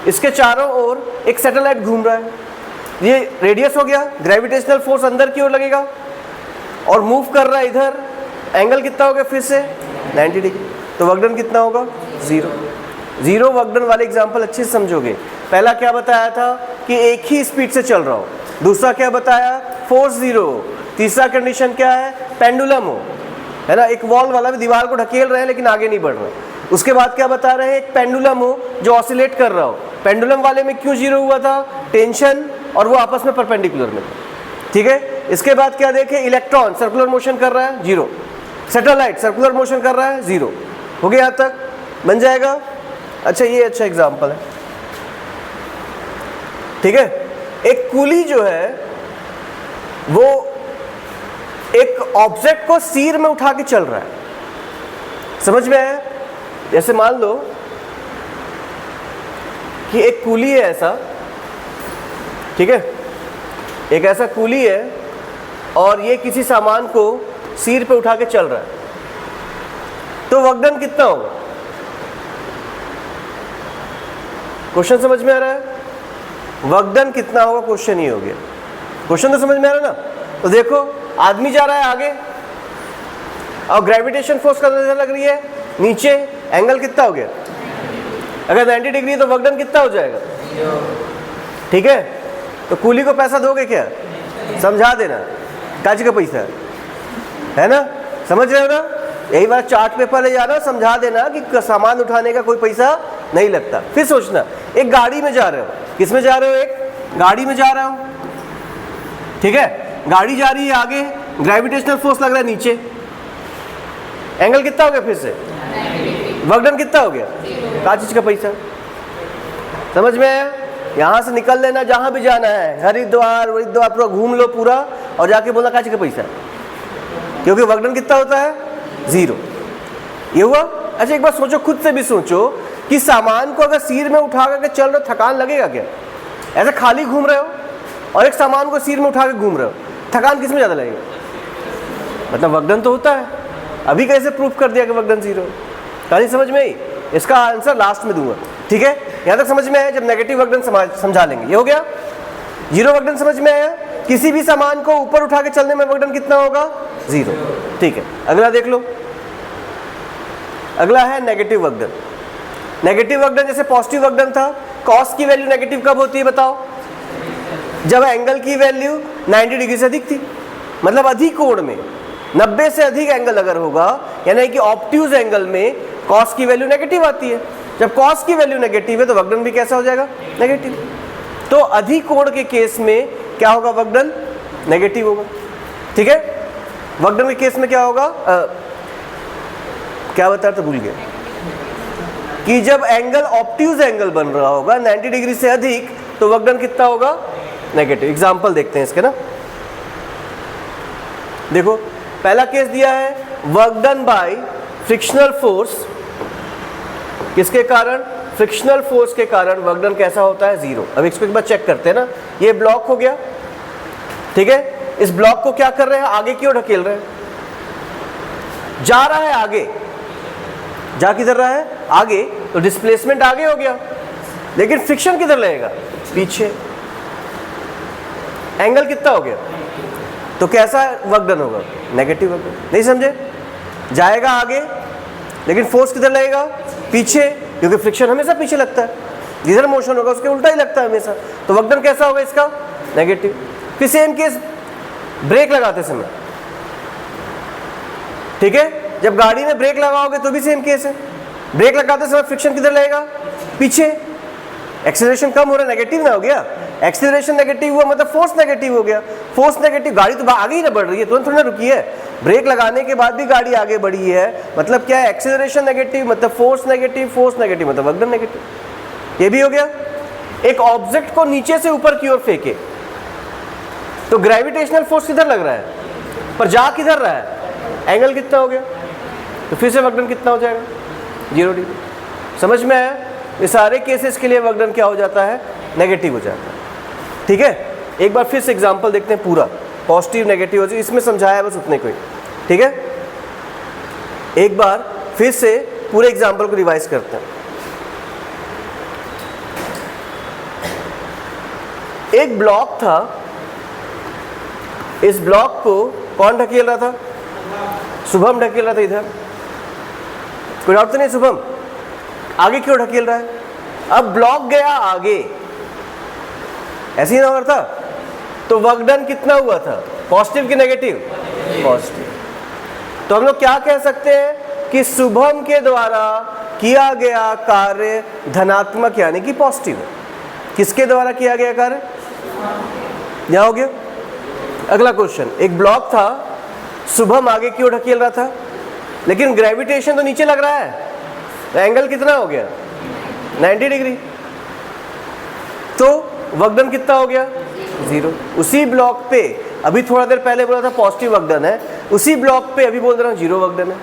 इसके चारों ओर एक सैटेलाइट घूम रहा है, ये रेडियस हो गया, ग्रेविटेशनल फोर्स अंदर की ओर लगेगा और मूव कर रहा है इधर, एंगल कितना हो गया? फिर से 90 डिग्री, तो वर्क डन कितना होगा? 0। 0 वर्क डन वाले एग्जाम्पल अच्छे से समझोगे। पहला क्या बताया था कि एक ही स्पीड से चल रहा हो, दूसरा क्या बताया? फोर्स 0 हो, तीसरा कंडीशन क्या है? पेंडुलम हो, है ना, एक वॉल वाला भी दीवार को ढकेल रहे हैं लेकिन आगे नहीं बढ़ रहा। उसके बाद क्या बता रहे हैं? एक पेंडुलम हो जो ऑसिलेट कर रहा हो। पेंडुलम वाले में क्यों 0 हुआ था? टेंशन, और वो आपस में परपेंडिकुलर में। ठीक है, इसके बाद क्या देखें? इलेक्ट्रॉन सर्कुलर मोशन कर रहा है, 0। सैटेलाइट सर्कुलर मोशन कर रहा है, 0 हो गया, यहाँ तक बन जाएगा। अच्छा ये अच्छा एग्जाम्पल है, ठीक है। एक कूली जो है वो एक ऑब्जेक्ट को सिर में उठा के चल रहा है, समझ में आया? जैसे मान लो कि एक कूली है ऐसा, ठीक है, एक ऐसा कूली है और ये किसी सामान को सिर पे उठा के चल रहा है, तो वकडन कितना होगा? क्वेश्चन समझ में आ रहा है? वकडन कितना होगा क्वेश्चन ही हो गया। क्वेश्चन तो समझ में आ रहा है ना? तो देखो आदमी जा रहा है आगे और ग्रेविटेशन फोर्स का नजर लग रही है नीचे, एंगल कितना हो गया? अगर 90 डिग्री तो वकडन कितना हो जाएगा? ठीक है, तो कूली को पैसा दोगे क्या? समझा देना, काजी का पैसा है ना, समझ रहे हो ना? यही बात चार्ट पेपर ले जाना, समझा देना कि सामान उठाने का कोई पैसा नहीं लगता। फिर सोचना, एक गाड़ी में जा रहे हो, किस में जा रहे हो? एक गाड़ी में जा रहा हूं, ठीक है, गाड़ी जा रही है आगे, ग्रेविटेशनल फोर्स लग रहा है नीचे, एंगल कितना हो गया? फिर से वकडन कितना हो गया? का चीज का पैसा? समझ में आया? यहां से निकल लेना, जहां भी जाना है, हरिद्वार पूरा घूम लो पूरा और जाके बोला का चीज का पैसा, क्योंकि वकडन कितना होता है? 0। ये हुआ। अच्छा एक बार सोचो, खुद से भी सोचो कि सामान को अगर सिर में उठा करके चल रहे हो, थकान लगेगा क्या? ऐसे खाली घूम रहे हो और एक सामान को सिर में उठा के घूम रहे हो, थकान किस में ज़्यादा लगेगा? मतलब वकडन तो होता है। अभी कैसे प्रूफ कर दिया कि वकडन 0? कहानी समझ में आई? इसका आंसर लास्ट में दूंगा, ठीक है। यहाँ तक समझ में आया? जब नेगेटिव वकडन समझा लेंगे। ये हो गया 0 वकडन, समझ में आया? किसी भी सामान को ऊपर उठा के चलने में वकडन कितना होगा? 0, ठीक है। अगला देख लो, अगला है नेगेटिव वकडन। नेगेटिव वकडन जैसे पॉजिटिव वकडन था, कॉस की वैल्यू नेगेटिव कब होती है बताओ? जब एंगल की वैल्यू 90 डिग्री से अधिक थी, मतलब अधिक कोण में 90 से अधिक एंगल अगर होगा, यानी कि ऑब्ट्यूज एंगल में कॉस की वैल्यू नेगेटिव आती है। जब कॉस की वैल्यू नेगेटिव है तो वकडन भी कैसा हो जाएगा? नेगेटिव। तो अधिक कोण के केस में क्या होगा? वकडन नेगेटिव होगा, ठीक है। वकडन के केस में क्या होगा? क्या बता रहा था, भूल गया। कि जब एंगल ऑब्ट्यूज एंगल बन रहा होगा 90 डिग्री से अधिक, तो वकडन कितना होगा? नेगेटिव। एग्जाम्पल देखते हैं इसके ना, देखो पहला केस दिया है, वकडन बाय फ्रिक्शनल फोर्स। किसके कारण? फ्रिक्शनल फोर्स के कारण वकडन कैसा होता है? 0। अब इसको एक बार चेक करते हैं ना। ये ब्लॉक हो गया, ठीक है। इस ब्लॉक को क्या कर रहे हैं? आगे क्यों ढकेल रहे हैं? जा रहा है आगे, जा किधर रहा है? आगे, तो डिस्प्लेसमेंट आगे हो गया, लेकिन फ्रिक्शन किधर लगेगा? पीछे। एंगल कितना हो गया? तो कैसा वकडन होगा? नेगेटिव वकडन। नहीं समझे? जाएगा आगे, लेकिन फोर्स किधर लगेगा? पीछे, क्योंकि फ्रिक्शन हमेशा पीछे लगता है, जिधर मोशन होगा उसके उल्टा ही लगता है हमेशा। तो वकडन कैसा होगा इसका? नेगेटिव। फिर सेम केस ब्रेक लगाते समय, ठीक है। जब गाड़ी में ब्रेक लगाओगे तो भी सेम केस है, ब्रेक लगाते समय फ्रिक्शन किधर लगेगा? पीछे। एक्सीलरेशन कम हो रहा है, नेगेटिव ना हो गया? एक्सीलरेशन नेगेटिव हुआ मतलब फोर्स नेगेटिव हो गया। फोर्स नेगेटिव, गाड़ी तो आगे ही ना बढ़ रही है, तुरंत थोड़ी ना रुकी है। ब्रेक लगाने के बाद भी गाड़ी आगे बढ़ी है, मतलब क्या है? एक्सीलरेशन नेगेटिव मतलब फोर्स नेगेटिव, फोर्स नेगेटिव मतलब वकडन नेगेटिव। ये भी हो गया। एक ऑब्जेक्ट को नीचे से ऊपर की ओर फेंके तो ग्रेविटेशनल फोर्स किधर लग रहा है? पर जा किधर रहा है? एंगल कितना हो गया? तो फिर से वकडन कितना हो जाएगा? 0 डिग्री। समझ में आया? ये सारे केसेस के लिए वकडन क्या हो जाता है? नेगेटिव हो जाता है, ठीक है। एक बार फिर से एग्जांपल देखते हैं पूरा, पॉजिटिव नेगेटिव हो जाए, इसमें समझाया बस उतने को ही, ठीक है। एक बार फिर से पूरे एग्जांपल को रिवाइज करते हैं। एक ब्लॉक था, इस ब्लॉक को कौन ढकेल रहा था? शुभम ढकेल रहा था इधर, कोई डाउट तो नहीं? शुभम आगे क्यों ढकेल रहा है? अब ब्लॉक गया आगे, ऐसे ही ना हो रहा था, तो वकडन कितना हुआ था? पॉजिटिव कि नेगेटिव? पॉजिटिव। तो हम लोग क्या कह सकते हैं कि शुभम के द्वारा किया गया कार्य धनात्मक यानी कि पॉजिटिव है। किसके द्वारा किया गया कार्य? क्या हो गया? अगला क्वेश्चन, एक ब्लॉक था, शुभम आगे क्यों ढकेल रहा था? लेकिन ग्रेविटेशन तो नीचे लग रहा है, एंगल कितना हो गया 90 डिग्री, तो वर्कडन कितना हो गया 0। उसी ब्लॉक पे अभी थोड़ा देर पहले बोला था पॉजिटिव वर्कडन है, उसी ब्लॉक पे अभी बोल रहा हूँ 0 वर्कडन है।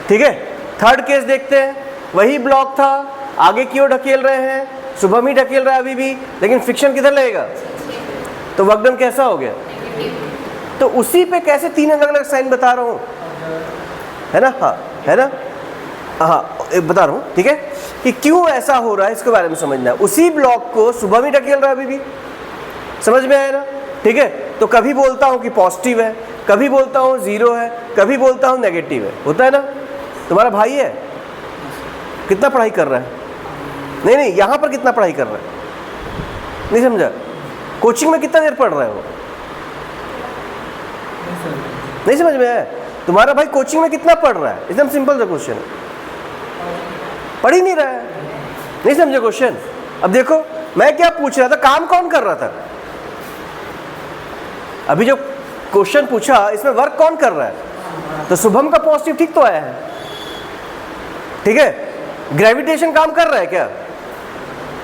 ठीक है, थर्ड केस देखते हैं, वही ब्लॉक था, आगे की ओर ढकेल रहे हैं, शुभम ही ढकेल रहा है अभी भी, लेकिन फ्रिक्शन किधर लगेगा, तो वर्कडन कैसा हो गया। तो उसी पे कैसे 3 अलग अलग साइन बता रहा हूँ, है ना, हाँ है ना, हाँ बता रहा हूँ। ठीक है, कि क्यों ऐसा हो रहा है इसके बारे में समझना है। उसी ब्लॉक को शुभम ही ढकेल रहा है अभी भी, समझ में आया ना। ठीक है, तो कभी बोलता हूँ कि पॉजिटिव है, कभी बोलता हूँ 0 है, कभी बोलता हूँ नेगेटिव है, होता है ना। तुम्हारा भाई है, कितना पढ़ाई कर रहा है, नहीं यहाँ पर कितना पढ़ाई कर रहा है, नहीं समझा, कोचिंग में कितना देर पढ़ रहा है वो, नहीं समझ में आया। तुम्हारा भाई कोचिंग में कितना पढ़ रहा है, एकदम सिंपल सा क्वेश्चन है, पढ़ ही नहीं रहा है, नहीं समझे क्वेश्चन। अब देखो मैं क्या पूछ रहा था, काम कौन कर रहा था, अभी जो क्वेश्चन पूछा इसमें वर्क कौन कर रहा है, तो शुभम का पॉजिटिव ठीक तो आया है। ठीक है, ग्रेविटेशन काम कर रहा है क्या,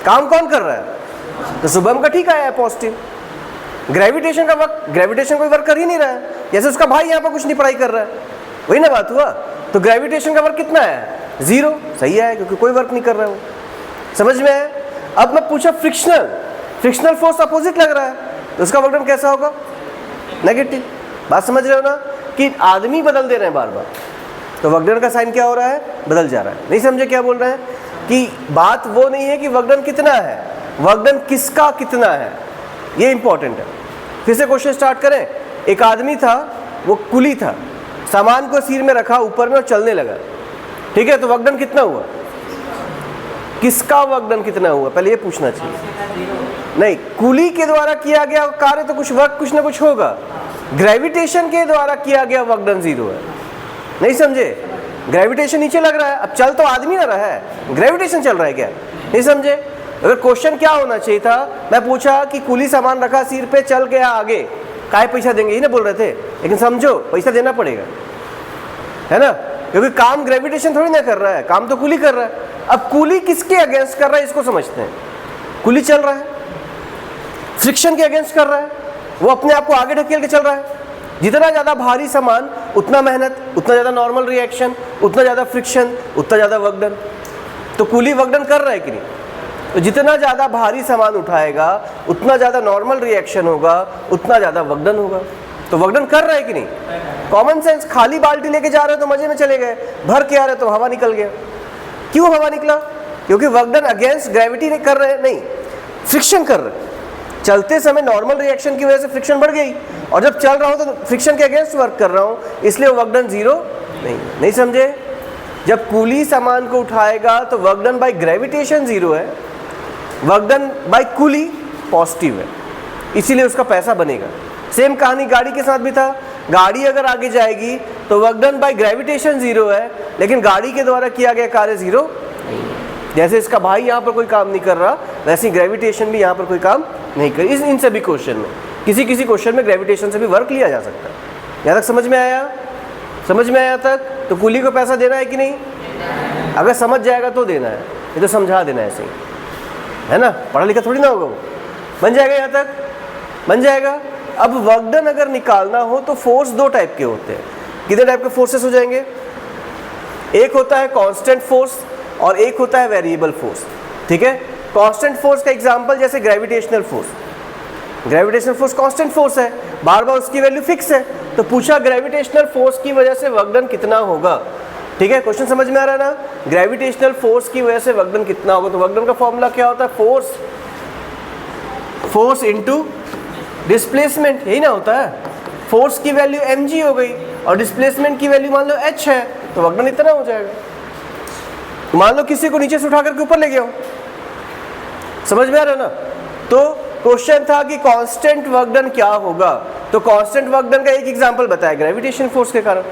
काम कौन कर रहा है, तो शुभम का ठीक आया है पॉजिटिव। ग्रेविटेशन का वर्क, ग्रेविटेशन कोई वर्क कर ही नहीं रहा है, जैसे उसका भाई यहाँ पर कुछ नहीं पढ़ाई कर रहा है, वही ना बात हुआ। तो ग्रेविटेशन का वर्क कितना है 0, सही है, क्योंकि कोई वर्क नहीं कर रहा है वो, समझ में है। अब मैं पूछा फ्रिक्शनल, फ्रिक्शनल फोर्स अपोजिट लग रहा है, तो उसका वर्कडन कैसा होगा नेगेटिव। बात समझ रहे हो ना, कि आदमी बदल दे रहे हैं बार बार, तो वर्कडन का साइन क्या हो रहा है, बदल जा रहा है। नहीं समझे क्या बोल रहे हैं, कि बात वो नहीं है कि वर्कडन कितना है, वर्कडन किसका कितना है, ये इंपॉर्टेंट है। फिर से क्वेश्चन स्टार्ट करें। एक आदमी था, वो कुली था, सामान को सिर में रखा ऊपर में और चलने लगा। ठीक है, तो वर्कडन कितना हुआ, किसका वर्कडन कितना हुआ, पहले ये पूछना चाहिए। नहीं, कुली के द्वारा किया गया कार्य तो कुछ वर्क कुछ ना कुछ होगा, ग्रेविटेशन के द्वारा किया गया वर्कडन 0 है, नहीं समझे। ग्रेविटेशन नीचे लग रहा है, अब चल तो आदमी ना रहा है, ग्रेविटेशन चल रहा है क्या, नहीं समझे। अगर क्वेश्चन क्या होना चाहिए था, मैं पूछा कि कुली सामान रखा सिर पे, चल गया आगे, काय पैसा देंगे, ये ना बोल रहे थे, लेकिन समझो पैसा देना पड़ेगा, है ना, क्योंकि काम ग्रेविटेशन थोड़ी ना कर रहा है, काम तो कुली कर रहा है। अब कुली किसके अगेंस्ट कर रहा है इसको समझते हैं। कुली चल रहा है, फ्रिक्शन के अगेंस्ट कर रहा है, वो अपने आप को आगे ढकेल के चल रहा है। जितना ज़्यादा भारी सामान उतना मेहनत, उतना ज़्यादा नॉर्मल रिएक्शन, उतना ज़्यादा फ्रिक्शन, उतना ज़्यादा वर्कडन। तो कुली वर्कडन कर रहा है कि नहीं, तो जितना ज़्यादा भारी सामान उठाएगा उतना ज़्यादा नॉर्मल रिएक्शन होगा, उतना ज़्यादा वर्कडन होगा। तो वर्कडन कर रहा है कि नहीं, कॉमन सेंस। खाली बाल्टी लेके जा रहे हो तो मजे में चले गए, भर के आ रहे तो हवा निकल गया। क्यों हवा निकला, क्योंकि वर्कडन अगेंस्ट ग्रेविटी नहीं कर रहे, नहीं फ्रिक्शन कर रहे। चलते समय नॉर्मल रिएक्शन की वजह से फ्रिक्शन बढ़ गई, और जब चल रहा हूँ तो फ्रिक्शन के अगेंस्ट वर्क कर रहा हूँ, इसलिए वर्कडन 0 नहीं समझे। जब कुली सामान को उठाएगा तो वर्कडन बाय ग्रेविटेशन 0 है, वर्कडन बाय कुली पॉजिटिव है, इसीलिए उसका पैसा बनेगा। सेम कहानी गाड़ी के साथ भी था, गाड़ी अगर आगे जाएगी तो वर्कडन बाय ग्रेविटेशन 0 है, लेकिन गाड़ी के द्वारा किया गया कार्य 0। जैसे इसका भाई यहाँ पर कोई काम नहीं कर रहा, वैसे ग्रेविटेशन भी यहाँ पर कोई काम नहीं कर। इन सभी क्वेश्चन में किसी क्वेश्चन में ग्रेविटेशन से भी वर्क लिया जा सकता है। यहाँ तक समझ में आया, समझ में आया तक। तो कुली को पैसा देना है कि नहीं, अगर समझ जाएगा तो देना है, ये तो समझा देना है, ऐसे ही है ना, पढ़ा लिखा थोड़ी ना होगा वो। बन जाएगा, यहाँ तक बन जाएगा। अब वर्कडन अगर निकालना हो तो फोर्स 2 टाइप के होते हैं। कितने टाइप के फोर्सेस हो जाएंगे, एक होता है कांस्टेंट फोर्स और एक होता है वेरिएबल फोर्स। ठीक है, कांस्टेंट फोर्स का एग्जांपल जैसे gravitational force, gravitational force constant force है, बार बार उसकी वैल्यू फिक्स है। तो पूछा ग्रेविटेशनल फोर्स की वजह से वर्कडन कितना होगा। ठीक है, क्वेश्चन समझ में आ रहा है ना, ग्रेविटेशनल फोर्स की वजह से वर्कडन कितना होगा। तो वर्कडन का फॉर्मूला क्या होता है, फोर्स इनटू डिस्प्लेसमेंट, यही ना होता है। फोर्स की वैल्यू mg हो गई और डिस्प्लेसमेंट की वैल्यू मान लो h है, तो वर्कडन इतना हो जाएगा। मान लो किसी को नीचे से उठा करके ऊपर ले गया हो, समझ में आ रहा है ना। तो क्वेश्चन था कि कांस्टेंट वर्कडन क्या होगा, तो कांस्टेंट वर्कडन का एक एग्जांपल बताया ग्रेविटेशन फोर्स के कारण।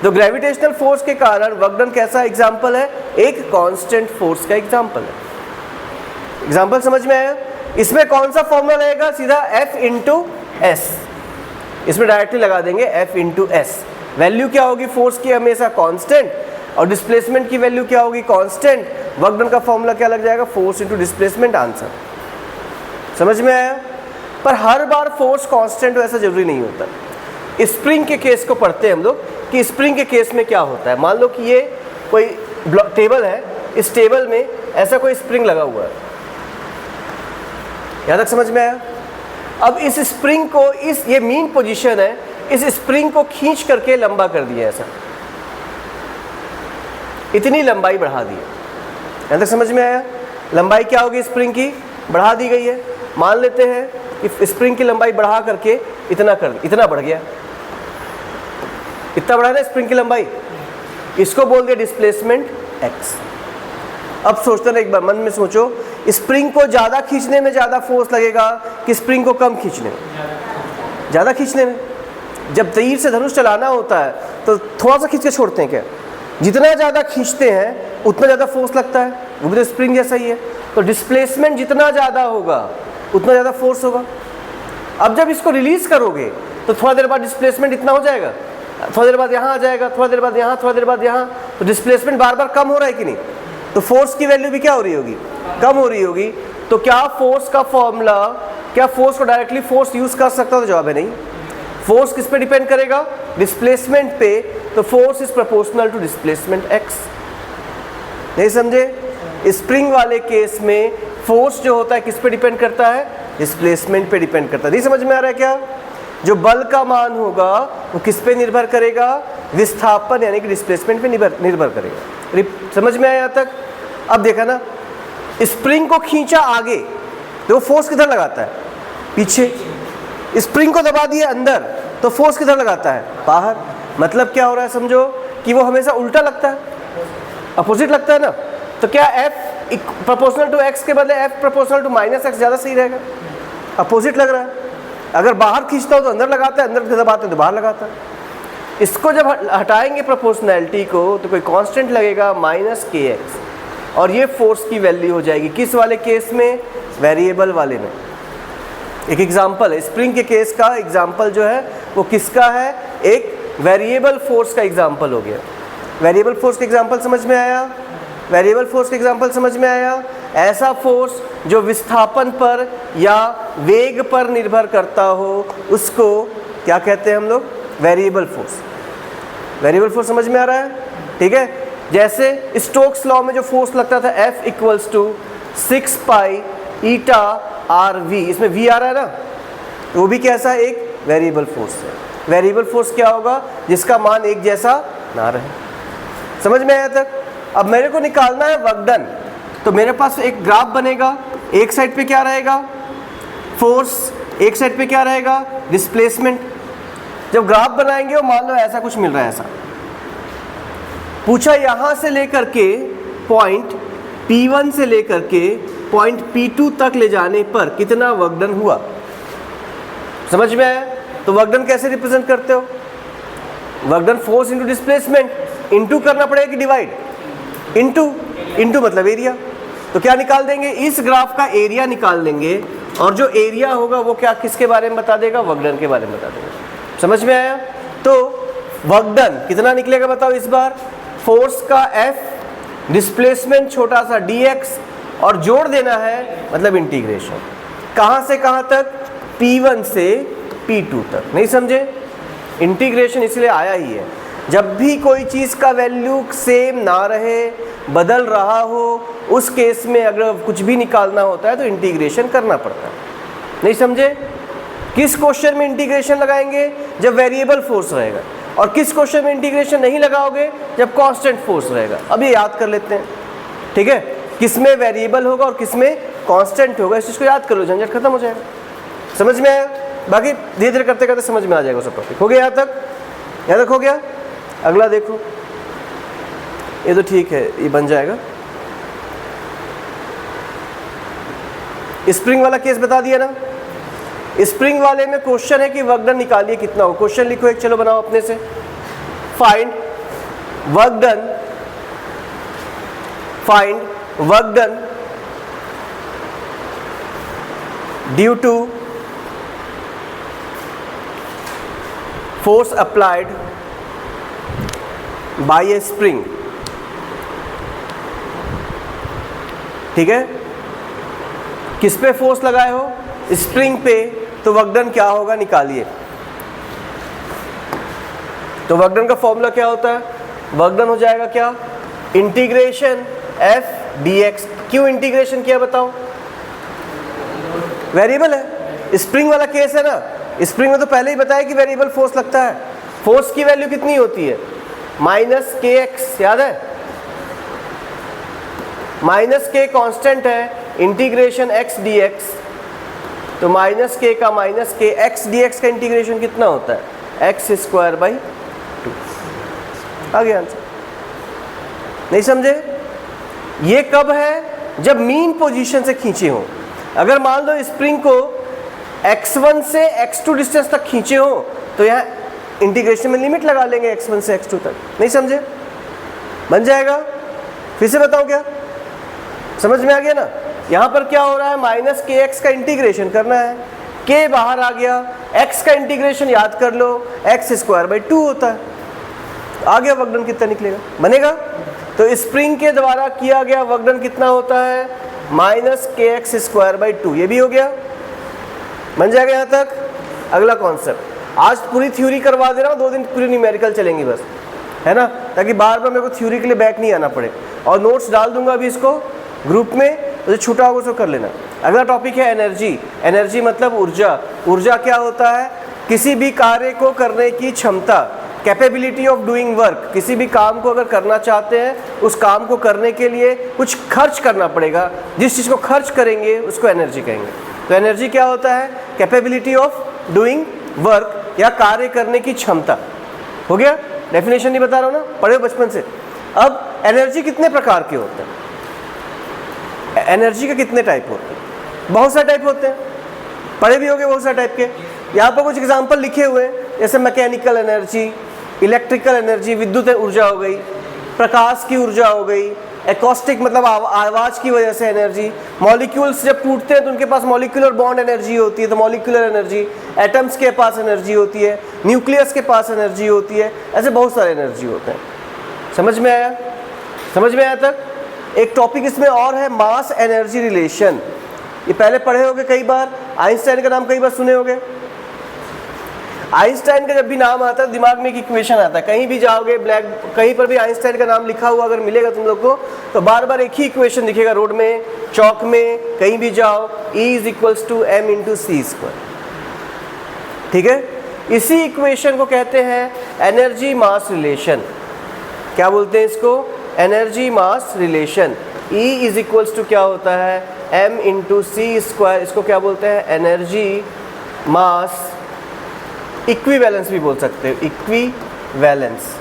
तो ग्रेविटेशनल फोर्स के कारण वर्कडन कैसा एग्जांपल है, एक कांस्टेंट फोर्स का एग्जांपल है। एग्जांपल समझ में आया। इसमें कौन सा फॉर्मूला लगेगा, सीधा F इंटू एस, इसमें डायरेक्टली लगा देंगे F इंटू एस। वैल्यू क्या होगी फोर्स की? हमेशा कांस्टेंट, और डिस्प्लेसमेंट की वैल्यू क्या होगी? कांस्टेंट। वर्क डन का फॉर्मूला क्या लग जाएगा? Force into displacement, answer. समझ में आया? पर हर बार फोर्स कांस्टेंट हो ऐसा जरूरी नहीं होता। स्प्रिंग के केस को पढ़ते हैं हम लोग कि स्प्रिंग के केस में क्या होता है। मान लो कि ये कोई टेबल है, इस टेबल में ऐसा कोई स्प्रिंग लगा हुआ है, यहां तक समझ में आया? अब इस स्प्रिंग को, ये मीन पोजीशन है, इस स्प्रिंग को खींच करके लंबा कर दिया, ऐसा इतनी लंबाई बढ़ा दी। यहां तक समझ में आया? लंबाई क्या होगी स्प्रिंग की? बढ़ा दी गई है। मान लेते हैं कि स्प्रिंग की लंबाई बढ़ा करके इतना बढ़ गया, इतना बढ़ा ना स्प्रिंग की लंबाई, इसको बोल दिया डिस्प्लेसमेंट x। अब सोचते ना, एक बार मन में सोचो, स्प्रिंग को ज़्यादा खींचने में ज़्यादा फोर्स लगेगा कि स्प्रिंग को कम खींचने में? ज़्यादा खींचने में। जब तीर से धनुष चलाना होता है तो थोड़ा सा खींच के छोड़ते हैं क्या? जितना ज़्यादा खींचते हैं उतना ज़्यादा फोर्स लगता है, वो भी तो स्प्रिंग जैसा ही है। तो डिस्प्लेसमेंट जितना ज़्यादा होगा उतना ज़्यादा फोर्स होगा। अब जब इसको रिलीज़ करोगे तो थोड़ा देर बाद डिस्प्लेसमेंट इतना हो जाएगा, थोड़ा देर बाद यहाँ आ जाएगा, थोड़ा देर बाद यहाँ, थोड़ा देर बाद यहाँ, तो डिस्प्लेसमेंट बार बार कम हो रहा है कि नहीं? तो फोर्स की वैल्यू भी क्या हो रही होगी? कम हो रही होगी। तो क्या फोर्स का फॉर्मूला, क्या फोर्स को डायरेक्टली फोर्स यूज कर सकता? तो जवाब है नहीं। फोर्स किस पे डिपेंड करेगा? डिस्प्लेसमेंट पे। तो force is proportional to displacement x। नहीं समझे? स्प्रिंग वाले केस में फोर्स जो होता है किस पे डिपेंड करता है? डिस्प्लेसमेंट पे डिपेंड करता है। नहीं समझ में आ रहा है क्या? जो बल का मान होगा वो किस पे निर्भर करेगा? विस्थापन यानी कि डिस्प्लेसमेंट पे निर्भर करेगा। समझ में आया यहाँ तक? अब देखा ना, स्प्रिंग को खींचा आगे तो वो फोर्स किधर लगाता है? पीछे। स्प्रिंग को दबा दिया अंदर तो फोर्स किधर लगाता है? बाहर। मतलब क्या हो रहा है समझो कि वो हमेशा उल्टा लगता है, अपोजिट लगता है ना। तो क्या F प्रोपोर्शनल टू x के बदले F प्रोपोर्शनल टू -x ज़्यादा सही रहेगा? अपोजिट लग रहा है। अगर बाहर खींचता हो तो अंदर लगाता है, अंदर दबाते हो तो बाहर लगाता है। इसको जब हटाएंगे प्रोपोर्शनैलिटी को तो कोई कांस्टेंट लगेगा -kx, और ये फोर्स की वैल्यू हो जाएगी। किस वाले केस में? वेरिएबल वाले में। एक एग्जांपल है स्प्रिंग के केस का, एग्जांपल जो है वो किसका है? एक वेरिएबल फोर्स का एग्जांपल हो गया। वेरिएबल फोर्स का एग्जांपल समझ में आया? वेरिएबल फोर्स का एग्जांपल समझ में आया? ऐसा फोर्स जो विस्थापन पर या वेग पर निर्भर करता हो उसको क्या कहते हैं हम लोग? Variable force. वेरिएबल फोर्स समझ में आ रहा है? ठीक है। जैसे स्टोक्स लॉ में जो फोर्स लगता था F = 6 पाई ईटा RV, इसमें V आ रहा है ना, तो वो भी कैसा? एक वेरिएबल फोर्स है। वेरिएबल फोर्स क्या होगा? जिसका मान एक जैसा ना रहे। समझ में आया तक? अब मेरे को निकालना है वर्क डन, तो मेरे पास एक ग्राफ बनेगा। एक साइड पे क्या रहेगा? फोर्स, एक साइड पे क्या रहेगा? डिस्प्लेसमेंट। जब ग्राफ बनाएंगे और मान लो ऐसा कुछ मिल रहा है, ऐसा पूछा यहां से लेकर के पॉइंट P1 से लेकर के पॉइंट P2 तक ले जाने पर कितना वर्क डन हुआ। समझ में आया? तो वर्क डन कैसे रिप्रेजेंट करते हो? Work done force into displacement, into करना पड़ेगा कि डिवाइड? इनटू मतलब एरिया। तो क्या निकाल देंगे? इस ग्राफ का एरिया निकाल देंगे, और जो एरिया होगा वो क्या किसके बारे में बता देगा? वर्क डन के बारे में बता देगा। समझ में आया? तो वर्क डन कितना निकलेगा बताओ इस बार? फोर्स का F, डिस्प्लेसमेंट छोटा सा dx, और जोड़ देना है मतलब इंटीग्रेशन। कहाँ से कहाँ तक? P1 से P2 तक। नहीं समझे? इंटीग्रेशन इसलिए आया ही है, जब भी कोई चीज़ का वैल्यू सेम ना रहे, बदल रहा हो, उस केस में अगर कुछ भी निकालना होता है तो इंटीग्रेशन करना पड़ता है। नहीं समझे? किस क्वेश्चन में इंटीग्रेशन लगाएंगे? जब वेरिएबल फोर्स रहेगा। और किस क्वेश्चन में इंटीग्रेशन नहीं लगाओगे? जब कांस्टेंट फोर्स रहेगा। अब ये याद कर लेते हैं, ठीक है? किस में वेरिएबल होगा और किस में कांस्टेंट होगा, इस चीज़ को याद कर लो, झंझट खत्म हो जाएगा। समझ में आया? बाकी धीरे धीरे करते करते समझ में आ जाएगा सब टॉपिक। हो गया यहाँ तक? यहाँ तक हो गया? अगला देखो, ये तो ठीक है, ये बन जाएगा। स्प्रिंग वाला केस बता दिया ना। स्प्रिंग वाले में क्वेश्चन है कि वर्क डन निकालिए कितना हो। क्वेश्चन लिखो एक, चलो बनाओ अपने से। Find work done due to force applied by a spring, ठीक है। किस पे फोर्स लगाए हो? स्प्रिंग पे, तो वर्क डन क्या होगा निकालिए। तो वर्क डन का फॉर्मूला क्या होता है? वर्क डन हो जाएगा क्या? Integration F D x. क्यों इंटीग्रेशन किया बताओ? वेरिएबल है, स्प्रिंग वाला केस है ना। स्प्रिंग में तो पहले ही बताया कि वेरिएबल फोर्स लगता है। फोर्स की वैल्यू कितनी होती है? माइनस के एक्स, याद है? माइनस के कांस्टेंट है, इंटीग्रेशन एक्स डी एक्स, तो माइनस के का माइनस के एक्स डी एक्स का इंटीग्रेशन कितना होता है? X square by 2। आ गया आंसर। नहीं समझे? ये कब है? जब मीन पोजीशन से खींचे हो। अगर मान लो स्प्रिंग को x1 से x2 डिस्टेंस तक खींचे हो, तो यहाँ इंटीग्रेशन में लिमिट लगा लेंगे x1 से x2 तक। नहीं समझे? बन जाएगा। फिर से बताओ, क्या समझ में आ गया ना? यहाँ पर क्या हो रहा है? माइनस के एक्स का इंटीग्रेशन करना है, के बाहर आ गया, x का इंटीग्रेशन याद कर लो, एक्स स्क्वायर बाई 2 होता है। आ गया वर्क डन कितना निकलेगा? बनेगा। तो स्प्रिंग के द्वारा किया गया वर्क डन कितना होता है? माइनस के एक्स स्क्वायर बाई 2। ये भी हो गया, बन जाएगा यहाँ तक। अगला कॉन्सेप्ट, आज पूरी थ्योरी करवा दे रहा हूँ, 2 दिन पूरी न्यूमेरिकल चलेंगी बस, है ना, ताकि बार बार मेरे को थ्योरी के लिए बैक नहीं आना पड़े। और नोट्स डाल दूंगा अभी इसको ग्रुप में, तो जो छूटा होगा उसको कर लेना। अगला टॉपिक है एनर्जी। एनर्जी मतलब ऊर्जा। ऊर्जा क्या होता है? किसी भी कार्य को करने की क्षमता, कैपेबिलिटी ऑफ डूइंग वर्क। किसी भी काम को अगर करना चाहते हैं, उस काम को करने के लिए कुछ खर्च करना पड़ेगा, जिस चीज़ को खर्च करेंगे उसको एनर्जी कहेंगे। तो एनर्जी क्या होता है? कैपेबिलिटी ऑफ डूइंग वर्क, या कार्य करने की क्षमता। हो गया? डेफिनेशन नहीं बता रहा हूँ ना, पढ़े हो बचपन से। अब एनर्जी कितने प्रकार के होते हैं? एनर्जी के कितने टाइप होते हैं? बहुत सारे टाइप होते हैं, पढ़े भी होंगे बहुत सारे टाइप के। यहाँ पर कुछ एग्जांपल लिखे हुए हैं, जैसे मैकेनिकल एनर्जी, इलेक्ट्रिकल एनर्जी, विद्युत ऊर्जा हो गई, प्रकाश की ऊर्जा हो गई, एकॉस्टिक मतलब आवाज़ की वजह से एनर्जी, मॉलिक्यूल्स जब टूटते हैं तो उनके पास मॉलिक्यूलर बॉन्ड एनर्जी होती है, तो मॉलिक्यूलर एनर्जी, एटम्स के पास एनर्जी होती है, न्यूक्लियस के पास एनर्जी होती है, ऐसे बहुत सारे एनर्जी होते हैं। समझ में आया? समझ में आया तक? एक टॉपिक इसमें और है, मास एनर्जी रिलेशन। ये पहले पढ़े होंगे कई बार, आइंस्टाइन का नाम कई बार सुने होंगे। आइंस्टाइन का जब भी नाम आता है दिमाग में एक इक्वेशन आता है, कहीं भी जाओगे कहीं पर भी आइंस्टाइन का नाम लिखा हुआ अगर मिलेगा तुम लोग को, तो बार बार एक ही इक्वेशन दिखेगा, रोड में, चौक में, कहीं भी जाओ, E = m × c²। ठीक है? इसी इक्वेशन को कहते हैं एनर्जी मास रिलेशन। क्या बोलते हैं इसको? एनर्जी मास रिलेशन। E = क्या होता है? m × c²। इसको क्या बोलते हैं? एनर्जी मास इक्विवेलेंस भी बोल सकते हो, इक्विवेलेंस।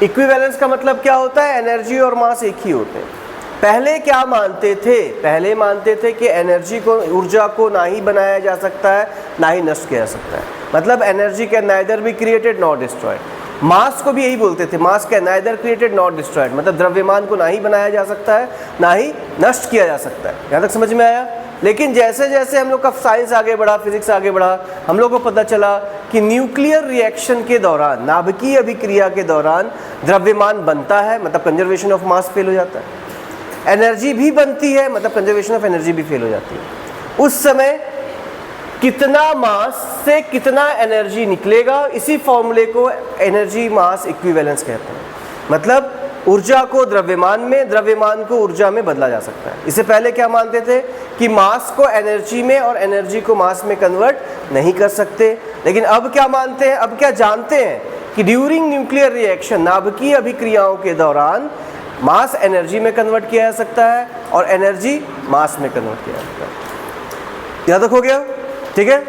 इक्विवेलेंस का मतलब क्या होता है? एनर्जी और मास एक ही होते हैं। पहले क्या मानते थे? पहले मानते थे कि एनर्जी को, ऊर्जा को ना ही बनाया जा सकता है ना ही नष्ट किया जा सकता है, मतलब energy can neither be created not destroyed. Mass को भी यही बोलते थे, mass can neither created not destroyed, मतलब द्रव्यमान को ना ही बनाया जा सकता है ना ही नष्ट किया जा सकता है। यहाँ तक समझ में आया? लेकिन जैसे जैसे हम लोग का साइंस आगे बढ़ा, फिजिक्स आगे बढ़ा, हम लोग को पता चला कि न्यूक्लियर रिएक्शन के दौरान, नाभिकीय अभिक्रिया के दौरान द्रव्यमान बनता है, मतलब कंजर्वेशन ऑफ मास फेल हो जाता है। एनर्जी भी बनती है, मतलब कंजर्वेशन ऑफ एनर्जी भी फेल हो जाती है। उस समय कितना मास से कितना एनर्जी निकलेगा, इसी फॉर्मूले को एनर्जी मास इक्विवेलेंस कहते हैं। मतलब ऊर्जा को द्रव्यमान में, द्रव्यमान को ऊर्जा में बदला जा सकता है। इससे पहले क्या मानते थे कि मास को एनर्जी में और एनर्जी को मास में कन्वर्ट नहीं कर सकते। लेकिन अब क्या मानते हैं? अब क्या जानते हैं कि ड्यूरिंग न्यूक्लियर रिएक्शन, नाभिकीय अभिक्रियाओं के दौरान मास एनर्जी में कन्वर्ट किया जा सकता है और एनर्जी मास में कन्वर्ट किया जा सकता है। यहाँ तक हो गया? ठीक है?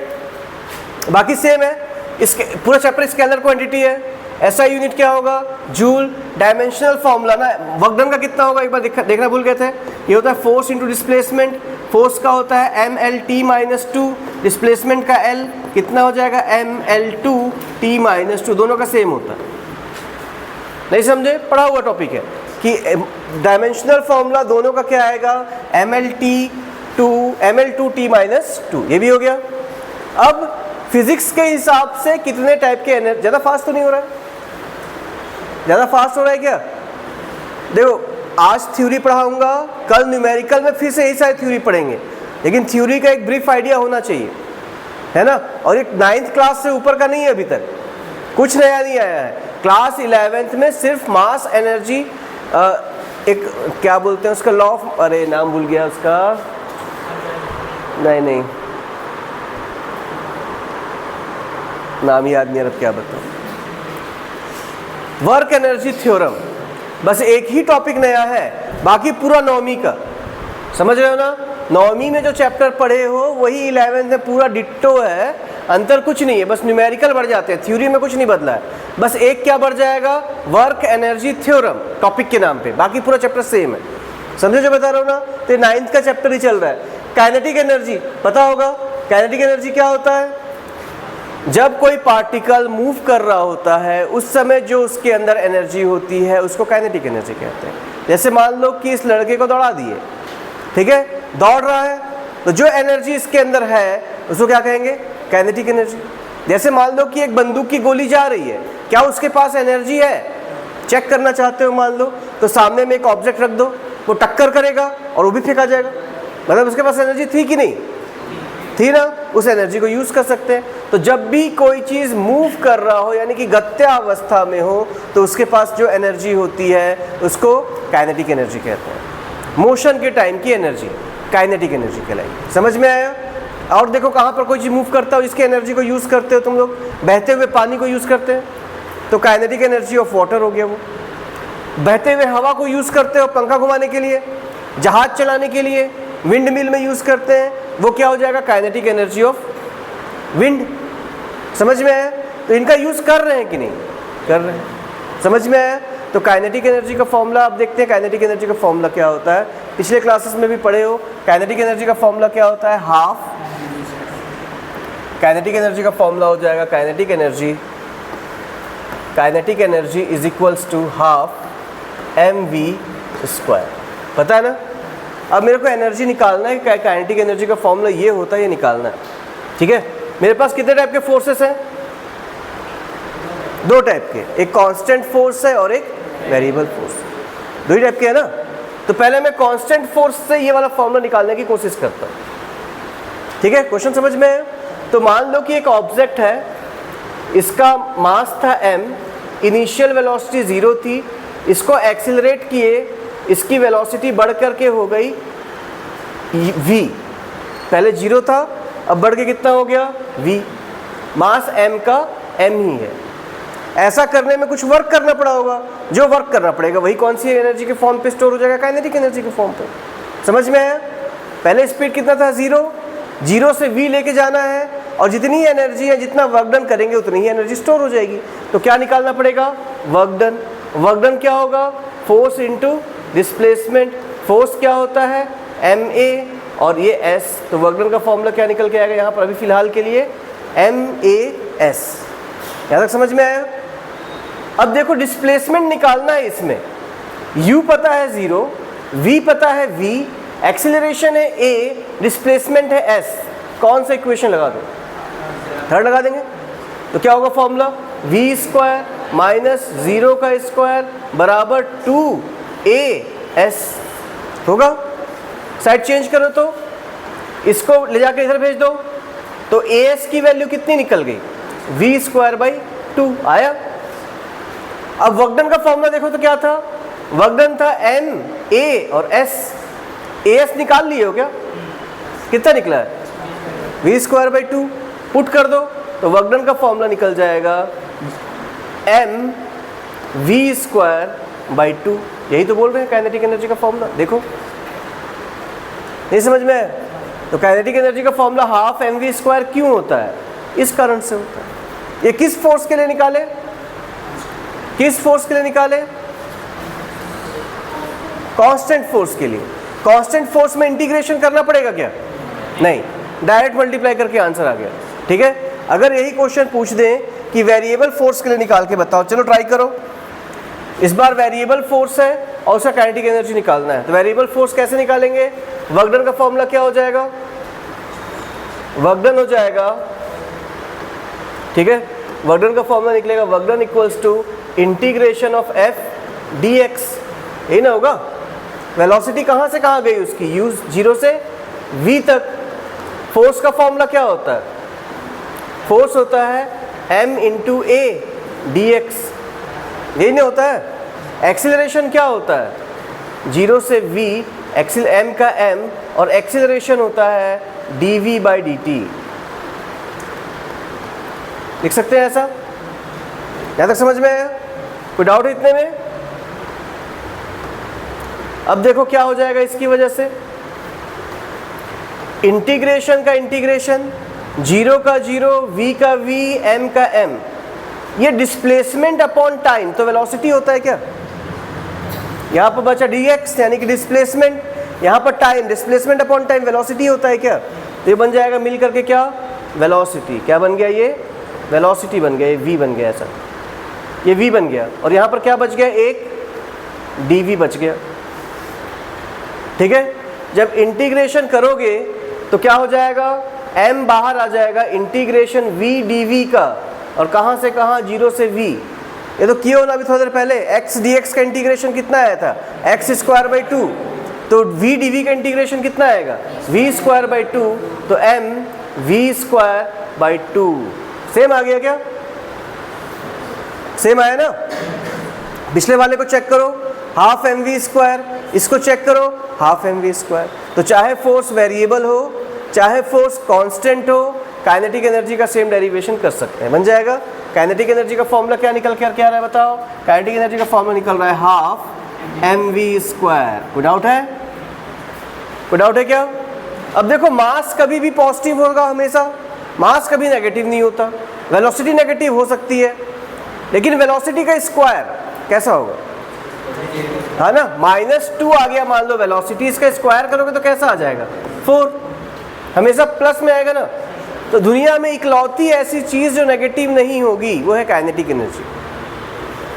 बाकी सेम है, इसके पूरा चैप्टर स्केलर क्वांटिटी है। ऐसा यूनिट क्या होगा? जूल। डायमेंशनल फॉर्मूला ना, वर्क डन का कितना होगा एक बार देखना भूल गए थे। ये होता है फोर्स इंटू डिस्प्लेसमेंट। फोर्स का होता है mLT-2, डिस्प्लेसमेंट का L कितना हो जाएगा? mL2T-2, दोनों का सेम होता है। नहीं समझे? पढ़ा हुआ टॉपिक है कि डायमेंशनल फॉर्मूला दोनों का क्या आएगा? mL2T-2। ये भी हो गया। अब फिजिक्स के हिसाब से कितने टाइप के एनर्जी, ज़्यादा फास्ट तो नहीं हो रहा है, ज़्यादा फास्ट हो रहा है क्या? देखो आज थ्योरी पढ़ाऊंगा, कल न्यूमेरिकल में फिर से यही सारी थ्योरी पढ़ेंगे, लेकिन थ्योरी का एक ब्रीफ आइडिया होना चाहिए, है ना। और एक 9th क्लास से ऊपर का नहीं है, अभी तक कुछ नया नहीं आया है। क्लास 11th में सिर्फ मास एनर्जी, एक क्या बोलते हैं उसका, लॉ ऑफ, अरे नाम भूल गया उसका, नहीं नाम याद नहीं आ रहा, क्या बताऊं, वर्क एनर्जी थ्योरम, बस एक ही टॉपिक नया है, बाकी पूरा 9वीं का, समझ रहे हो ना। 9वीं में जो चैप्टर पढ़े हो वही 11th में पूरा डिट्टो है, अंतर कुछ नहीं है, बस न्यूमेरिकल बढ़ जाते हैं, थ्योरी में कुछ नहीं बदला है, बस एक क्या बढ़ जाएगा, वर्क एनर्जी थ्योरम टॉपिक के नाम पे, बाकी पूरा चैप्टर सेम है, समझो जो बता रहा हूँ ना। तो 9th का चैप्टर ही चल रहा है। काइनेटिक एनर्जी पता होगा, काइनेटिक एनर्जी क्या होता है, जब कोई पार्टिकल मूव कर रहा होता है उस समय जो उसके अंदर एनर्जी होती है उसको काइनेटिक एनर्जी कहते हैं। जैसे मान लो कि इस लड़के को दौड़ा दिए, ठीक है, दौड़ रहा है, तो जो एनर्जी इसके अंदर है उसको क्या कहेंगे, काइनेटिक एनर्जी। जैसे मान लो कि एक बंदूक की गोली जा रही है, क्या उसके पास एनर्जी है, चेक करना चाहते हो मान लो, तो सामने में एक ऑब्जेक्ट रख दो, वो टक्कर करेगा और वो भी फेंका जाएगा, मतलब उसके पास एनर्जी थी कि नहीं थी ना, उस एनर्जी को यूज कर सकते हैं। तो जब भी कोई चीज मूव कर रहा हो यानी कि गत्या अवस्था में हो तो उसके पास जो एनर्जी होती है उसको काइनेटिक एनर्जी कहते हैं। मोशन के टाइम की एनर्जी काइनेटिक एनर्जी कहलाएगी, समझ में आया। और देखो कहाँ पर कोई चीज मूव करता हो इसके एनर्जी को यूज करते हो तुम लोग, बहते हुए पानी को यूज करते हैं तो काइनेटिक एनर्जी ऑफ वाटर हो गया वो। बहते हुए हवा को यूज करते हो पंखा घुमाने के लिए, जहाज चलाने के लिए, विंड मिल में यूज करते हैं, वो क्या हो जाएगा, काइनेटिक एनर्जी ऑफ विंड। समझ में आया। तो इनका यूज कर रहे हैं कि नहीं कर रहे हैं, समझ में आया। तो काइनेटिक एनर्जी का फॉर्मूला आप देखते हैं, काइनेटिक एनर्जी का फॉर्मूला क्या होता है, पिछले क्लासेस में भी पढ़े हो। काइनेटिक एनर्जी का फॉर्मूला क्या होता है, हाफ, काइनेटिक एनर्जी का फॉर्मूला हो जाएगा kinetic energy is equals to half mv², पता है ना। अब मेरे को एनर्जी निकालना है, काइनेटिक एनर्जी का फॉर्मूला ये होता है, ये निकालना है, ठीक है। मेरे पास कितने टाइप के फोर्सेस हैं, दो टाइप के, एक कांस्टेंट फोर्स है और एक वेरिएबल फोर्स, दो ही टाइप के है ना। तो पहले मैं कांस्टेंट फोर्स से ये वाला फॉर्मूला निकालने की कोशिश करता हूँ, ठीक है। क्वेश्चन समझ में है। तो मान लो कि एक ऑब्जेक्ट है, इसका मास था m, इनिशियल वेलोसिटी 0 थी, इसको एक्सीलरेट किए, इसकी वेलोसिटी बढ़ करके हो गई v, पहले 0 था अब बढ़ के कितना हो गया v, मास m का m ही है। ऐसा करने में कुछ वर्क करना पड़ा होगा, जो वर्क करना पड़ेगा वही कौन सी एनर्जी के फॉर्म पे स्टोर हो जाएगा, काइनेटिक एनर्जी के फॉर्म पे। समझ में आया। पहले स्पीड कितना था 0 से v लेके जाना है, और जितनी एनर्जी है, जितना वर्क डन करेंगे उतनी ही एनर्जी स्टोर हो जाएगी। तो क्या निकालना पड़ेगा, वर्क डन। वर्क डन क्या होगा, फोर्स इनटू डिस्प्लेसमेंट। फोर्स क्या होता है ma और ये s, तो वर्क डन का फॉर्मूला क्या निकल के आएगा यहाँ पर अभी फिलहाल के लिए MAS। यहाँ तक समझ में आया। अब देखो डिस्प्लेसमेंट निकालना है, इसमें u पता है 0, v पता है v, एक्सीलरेशन है a, डिस्प्लेसमेंट है s, कौन सा इक्वेशन लगा दो, थर्ड लगा देंगे। तो क्या होगा फॉर्मूला, v² माइनस 0 का स्क्वायर बराबर 2as होगा। साइड चेंज करो तो इसको ले जाकर इधर भेज दो, तो as की वैल्यू कितनी निकल गई, v²/2 आया। अब वर्क डन का फॉर्मूला देखो तो क्या था, वर्क डन था ma और s, as निकाल लिए हो क्या, कितना निकला है v²/2, पुट कर दो तो वर्क डन का फॉर्मूला निकल जाएगा mv²/2। यही तो बोल रहे हैं काइनेटिक एनर्जी का फॉर्मूला, देखो नहीं समझ में। तो काइनेटिक एनर्जी का फॉर्मूला हाफ mv² क्यों होता है, इस कारण से होता है। ये किस फोर्स के लिए निकाले, किस फोर्स के लिए निकाले, कांस्टेंट फोर्स के लिए। कांस्टेंट फोर्स में इंटीग्रेशन करना पड़ेगा क्या, नहीं, डायरेक्ट मल्टीप्लाई करके आंसर आ गया, ठीक है। अगर यही क्वेश्चन पूछ दें कि वेरिएबल फोर्स के लिए निकाल के बताओ, चलो ट्राई करो। इस बार वेरिएबल फोर्स है और उसका काइनेटिक एनर्जी निकालना है, तो वेरिएबल फोर्स कैसे निकालेंगे, वर्क डन का फॉर्मूला क्या हो जाएगा, वर्क डन हो जाएगा, ठीक है, वर्कडन का फॉर्मूला निकलेगा work done equals to integration of F D X, यही ना होगा। वेलोसिटी कहाँ से कहाँ गई उसकी, u 0 से v तक। फोर्स का फॉर्मूला क्या होता है, फोर्स होता है m into A D X, यही नहीं होता है। एक्सीलरेशन क्या होता है 0 से v, एक्सिल m का m, और एक्सीलरेशन होता है dv बाई dt। लिख सकते हैं ऐसा, यहाँ तक समझ में आया, कोई डाउट है इतने में? अब देखो क्या हो जाएगा इसकी वजह से, इंटीग्रेशन का इंटीग्रेशन, 0 का 0, v का v, m का m, ये डिस्प्लेसमेंट अपॉन टाइम, तो वेलोसिटी होता है क्या, यहाँ पर बचा dx यानी कि डिस्प्लेसमेंट, यहाँ पर time, displacement upon time velocity होता है क्या, तो ये बन जाएगा मिल करके क्या, वेलोसिटी। क्या बन गया ये, वेलोसिटी बन गया, ये v बन गया, ऐसा ये v बन गया, और यहाँ पर क्या बच गया, एक dv बच गया। ठीक है, जब इंटीग्रेशन करोगे तो क्या हो जाएगा, m बाहर आ जाएगा, इंटीग्रेशन v dv का, और कहाँ से कहाँ, 0 से v। ये तो किया हो ना अभी थोड़ी देर पहले, x dx का इंटीग्रेशन कितना आया था, x स्क्वायर बाई 2, तो v dv का इंटीग्रेशन कितना आएगा, v स्क्वायर बाई 2, तो m v square by 2। Same आ गया क्या, सेम आया ना। पिछले वाले को चेक करो, हाफ एम वी स्क्वायर, इसको चेक करो, हाफ एम वी स्क्वायर। तो चाहे फोर्स वेरिएबल हो, चाहे फोर्स कांस्टेंट हो, काइनेटिक एनर्जी का सेम डेरिवेशन कर सकते हैं, बन जाएगा। काइनेटिक एनर्जी का फॉर्मूला क्या निकल के आ रहा है बताओ, काइनेटिक एनर्जी का फॉर्मूला निकल रहा है हाफ एम वी स्क्वायर। कोई डाउट है, कोई डाउट है क्या? अब देखो मास कभी भी पॉजिटिव होगा हमेशा, मास कभी नेगेटिव नहीं होता। वेलोसिटी नेगेटिव हो सकती है, लेकिन वेलोसिटी का स्क्वायर कैसा होगा, है ना, -2 आ गया मान लो वेलोसिटी, इसका स्क्वायर करोगे तो कैसा आ जाएगा, 4, हमेशा प्लस में आएगा ना। तो दुनिया में इकलौती ऐसी चीज जो नेगेटिव नहीं होगी वो है काइनेटिक एनर्जी।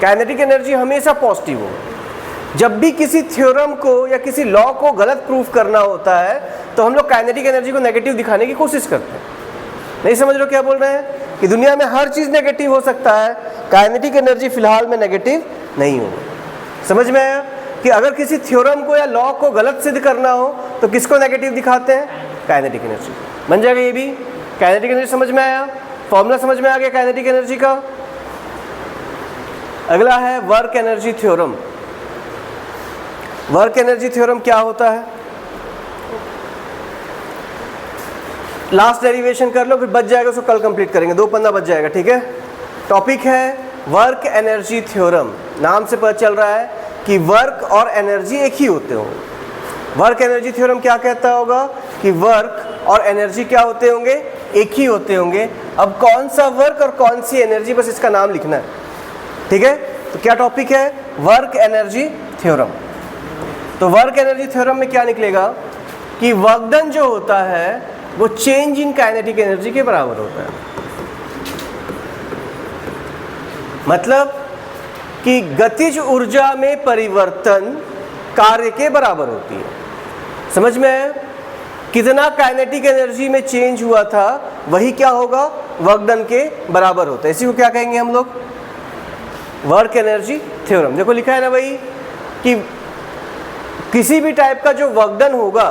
काइनेटिक एनर्जी हमेशा पॉजिटिव होगा। जब भी किसी थ्योरम को या किसी लॉ को गलत प्रूफ करना होता है तो हम लोग काइनेटिक एनर्जी को नेगेटिव दिखाने की कोशिश करते हैं। नहीं समझ लो क्या बोल रहे हैं, कि दुनिया में हर चीज नेगेटिव हो सकता है, काइनेटिक एनर्जी फिलहाल में नेगेटिव नहीं होगा। समझ में आया कि अगर किसी थ्योरम को या लॉ को गलत सिद्ध करना हो तो किसको नेगेटिव दिखाते हैं, काइनेटिक एनर्जी। बन जाएगा ये भी, काइनेटिक एनर्जी समझ में आया, फॉर्मूला समझ में आ गया काइनेटिक एनर्जी का। अगला है work energy theorem. Work energy theorem क्या होता है, लास्ट डेरिवेशन कर लो, फिर बच जाएगा, उसको कल कंप्लीट करेंगे, 2 पन्ना बच जाएगा। ठीक है, टॉपिक है वर्क एनर्जी थ्योरम। नाम से पता चल रहा है कि वर्क और एनर्जी एक ही होते होंगे। वर्क एनर्जी थ्योरम क्या कहता होगा कि वर्क और एनर्जी क्या होते होंगे, एक ही होते होंगे। अब कौन सा वर्क और कौन सी एनर्जी, बस इसका नाम लिखना है। ठीक है, तो क्या टॉपिक है, वर्क एनर्जी थ्योरम। तो वर्क एनर्जी थ्योरम में क्या निकलेगा कि वर्क डन जो होता है वो चेंज इन काइनेटिक एनर्जी के बराबर होता है। मतलब कि गतिज ऊर्जा में परिवर्तन कार्य के बराबर होती है। समझ में आया, कितना काइनेटिक एनर्जी में चेंज हुआ था वही क्या होगा, वर्क डन के बराबर होता है। इसी को क्या कहेंगे हम लोग, वर्क एनर्जी थ्योरम। देखो लिखा है ना भाई कि किसी भी टाइप का जो वर्क डन होगा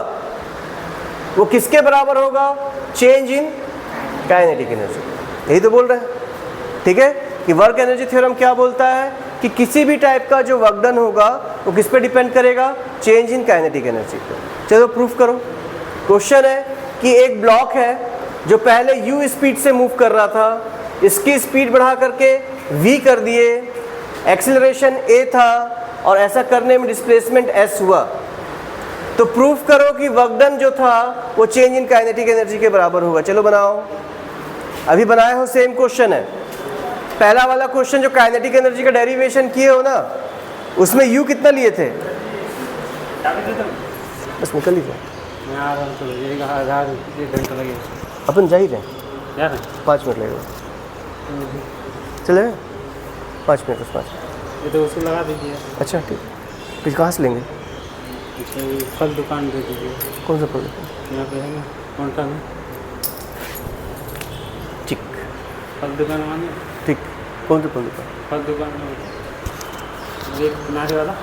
वो किसके बराबर होगा, चेंज इन काइनेटिक एनर्जी। यही तो बोल रहे हैं। ठीक है, कि वर्क एनर्जी थ्योरम क्या बोलता है कि किसी भी टाइप का जो वर्क डन होगा वो किस पे डिपेंड करेगा, चेंज इन काइनेटिक एनर्जी पे। चलो प्रूफ करो। क्वेश्चन है कि एक ब्लॉक है जो पहले u स्पीड से मूव कर रहा था, इसकी स्पीड बढ़ा करके v कर दिए, एक्सीलरेशन a था और ऐसा करने में डिस्प्लेसमेंट s हुआ। तो प्रूफ करो कि वर्क डन जो था वो चेंज इन काइनेटिक एनर्जी के बराबर होगा। चलो बनाओ, अभी बनाए हो, सेम क्वेश्चन है। पहला वाला क्वेश्चन जो काइनेटिक एनर्जी का डेरिवेशन किए हो ना, उसमें u कितना लिए थे, बस निकल लीजिए, अपन जा ही रहे, 5 मिनट लगेगा, चले 5 मिनट, बस 5 मिनट। ये तो उसको लगा दीजिए। अच्छा ठीक, फिर कहाँ से लेंगे, फल दुकान दे दीजिए। कौन सा फल दुकान, यहाँ पे है ना काउंटर में, ठीक, फल दुकान माने। ठीक कौन सी फल दुकान? फल दुकान में होता। एक नारे वाला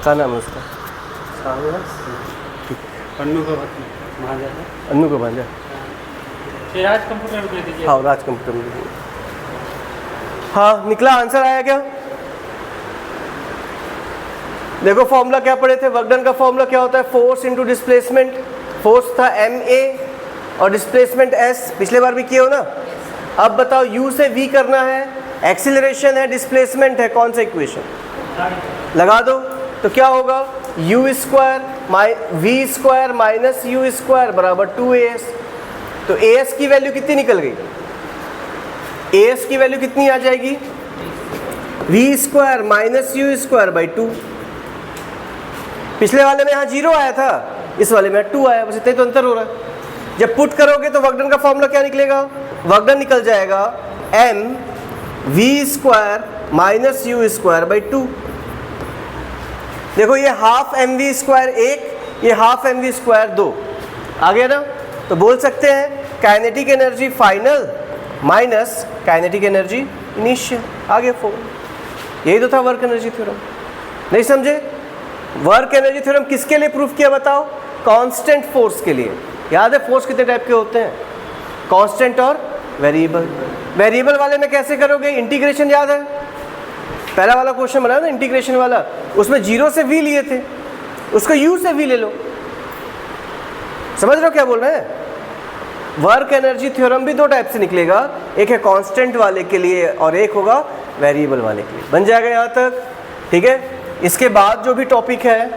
क्या नाम है उसका? पन्नू का पत्नी वहाँ जाता। अन्नू का भांजा। ये राज कंप्यूटर दे दीजिए। हाँ, राज कंप्यूटर में दीजिए। हाँ, निकला आंसर आया क्या? देखो फॉर्मूला क्या पढ़े थे, वर्क डन का फॉर्मूला क्या होता है? Force into displacement. फोर्स था ma और डिस्प्लेसमेंट s, पिछले बार भी किए हो ना। अब बताओ u से v करना है, एक्सीलरेशन है, डिस्प्लेसमेंट है, कौन सा इक्वेशन लगा दो? तो क्या होगा? u square v square minus u square बराबर 2as। तो as की वैल्यू कितनी निकल गई? as की वैल्यू कितनी आ जाएगी? v square minus u square by 2। पिछले वाले में यहाँ 0 आया था, इस वाले में 2 आया, बस इतना ही तो अंतर हो रहा है। जब पुट करोगे तो वर्क डन का फॉर्मूला क्या निकलेगा? वर्क डन निकल जाएगा m v square minus u square by 2। देखो ये हाफ एम वी स्क्वायर 1, ये हाफ एम वी स्क्वायर 2 आ गया ना। तो बोल सकते हैं kinetic energy final minus kinetic energy initial. आगे फॉर्म यही तो था वर्क एनर्जी थ्योरम। नहीं समझे? वर्क एनर्जी थ्योरम किसके लिए प्रूफ किया बताओ? कांस्टेंट फोर्स के लिए। याद है फोर्स कितने टाइप के होते हैं? कांस्टेंट और वेरिएबल। वेरिएबल वाले में कैसे करोगे? इंटीग्रेशन याद है? पहला वाला क्वेश्चन बना ना इंटीग्रेशन वाला, उसमें 0 से v लिए थे, उसको u से v ले लो। समझ रहे हो क्या बोल रहे हैं? वर्क एनर्जी थ्योरम भी दो टाइप से निकलेगा, एक है कांस्टेंट वाले के लिए और एक होगा वेरिएबल वाले के लिए। बन जाएगा यहाँ तक? ठीक है। इसके बाद जो भी टॉपिक है,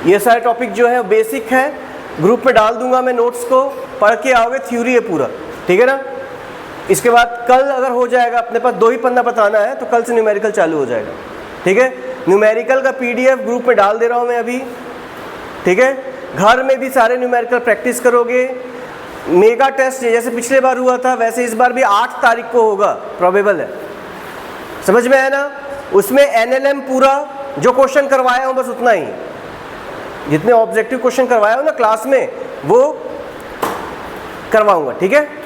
ये सारे टॉपिक जो है बेसिक है, ग्रुप में डाल दूंगा मैं नोट्स को, पढ़ के आओगे, थ्योरी है पूरा। ठीक है ना? इसके बाद कल अगर हो जाएगा, अपने पास 2 ही पन्ना बताना है, तो कल से न्यूमेरिकल चालू हो जाएगा। ठीक है। न्यूमेरिकल का पीडीएफ ग्रुप में डाल दे रहा हूँ मैं अभी। ठीक है। घर में भी सारे न्यूमेरिकल प्रैक्टिस करोगे। मेगा टेस्ट जैसे पिछले बार हुआ था वैसे इस बार भी 8 तारीख को होगा, प्रोबेबल है। समझ में आया ना? उसमें एनएलएम पूरा जो क्वेश्चन करवाया हूँ बस उतना ही, जितने ऑब्जेक्टिव क्वेश्चन करवाया हूँ ना क्लास में वो करवाऊंगा। ठीक है।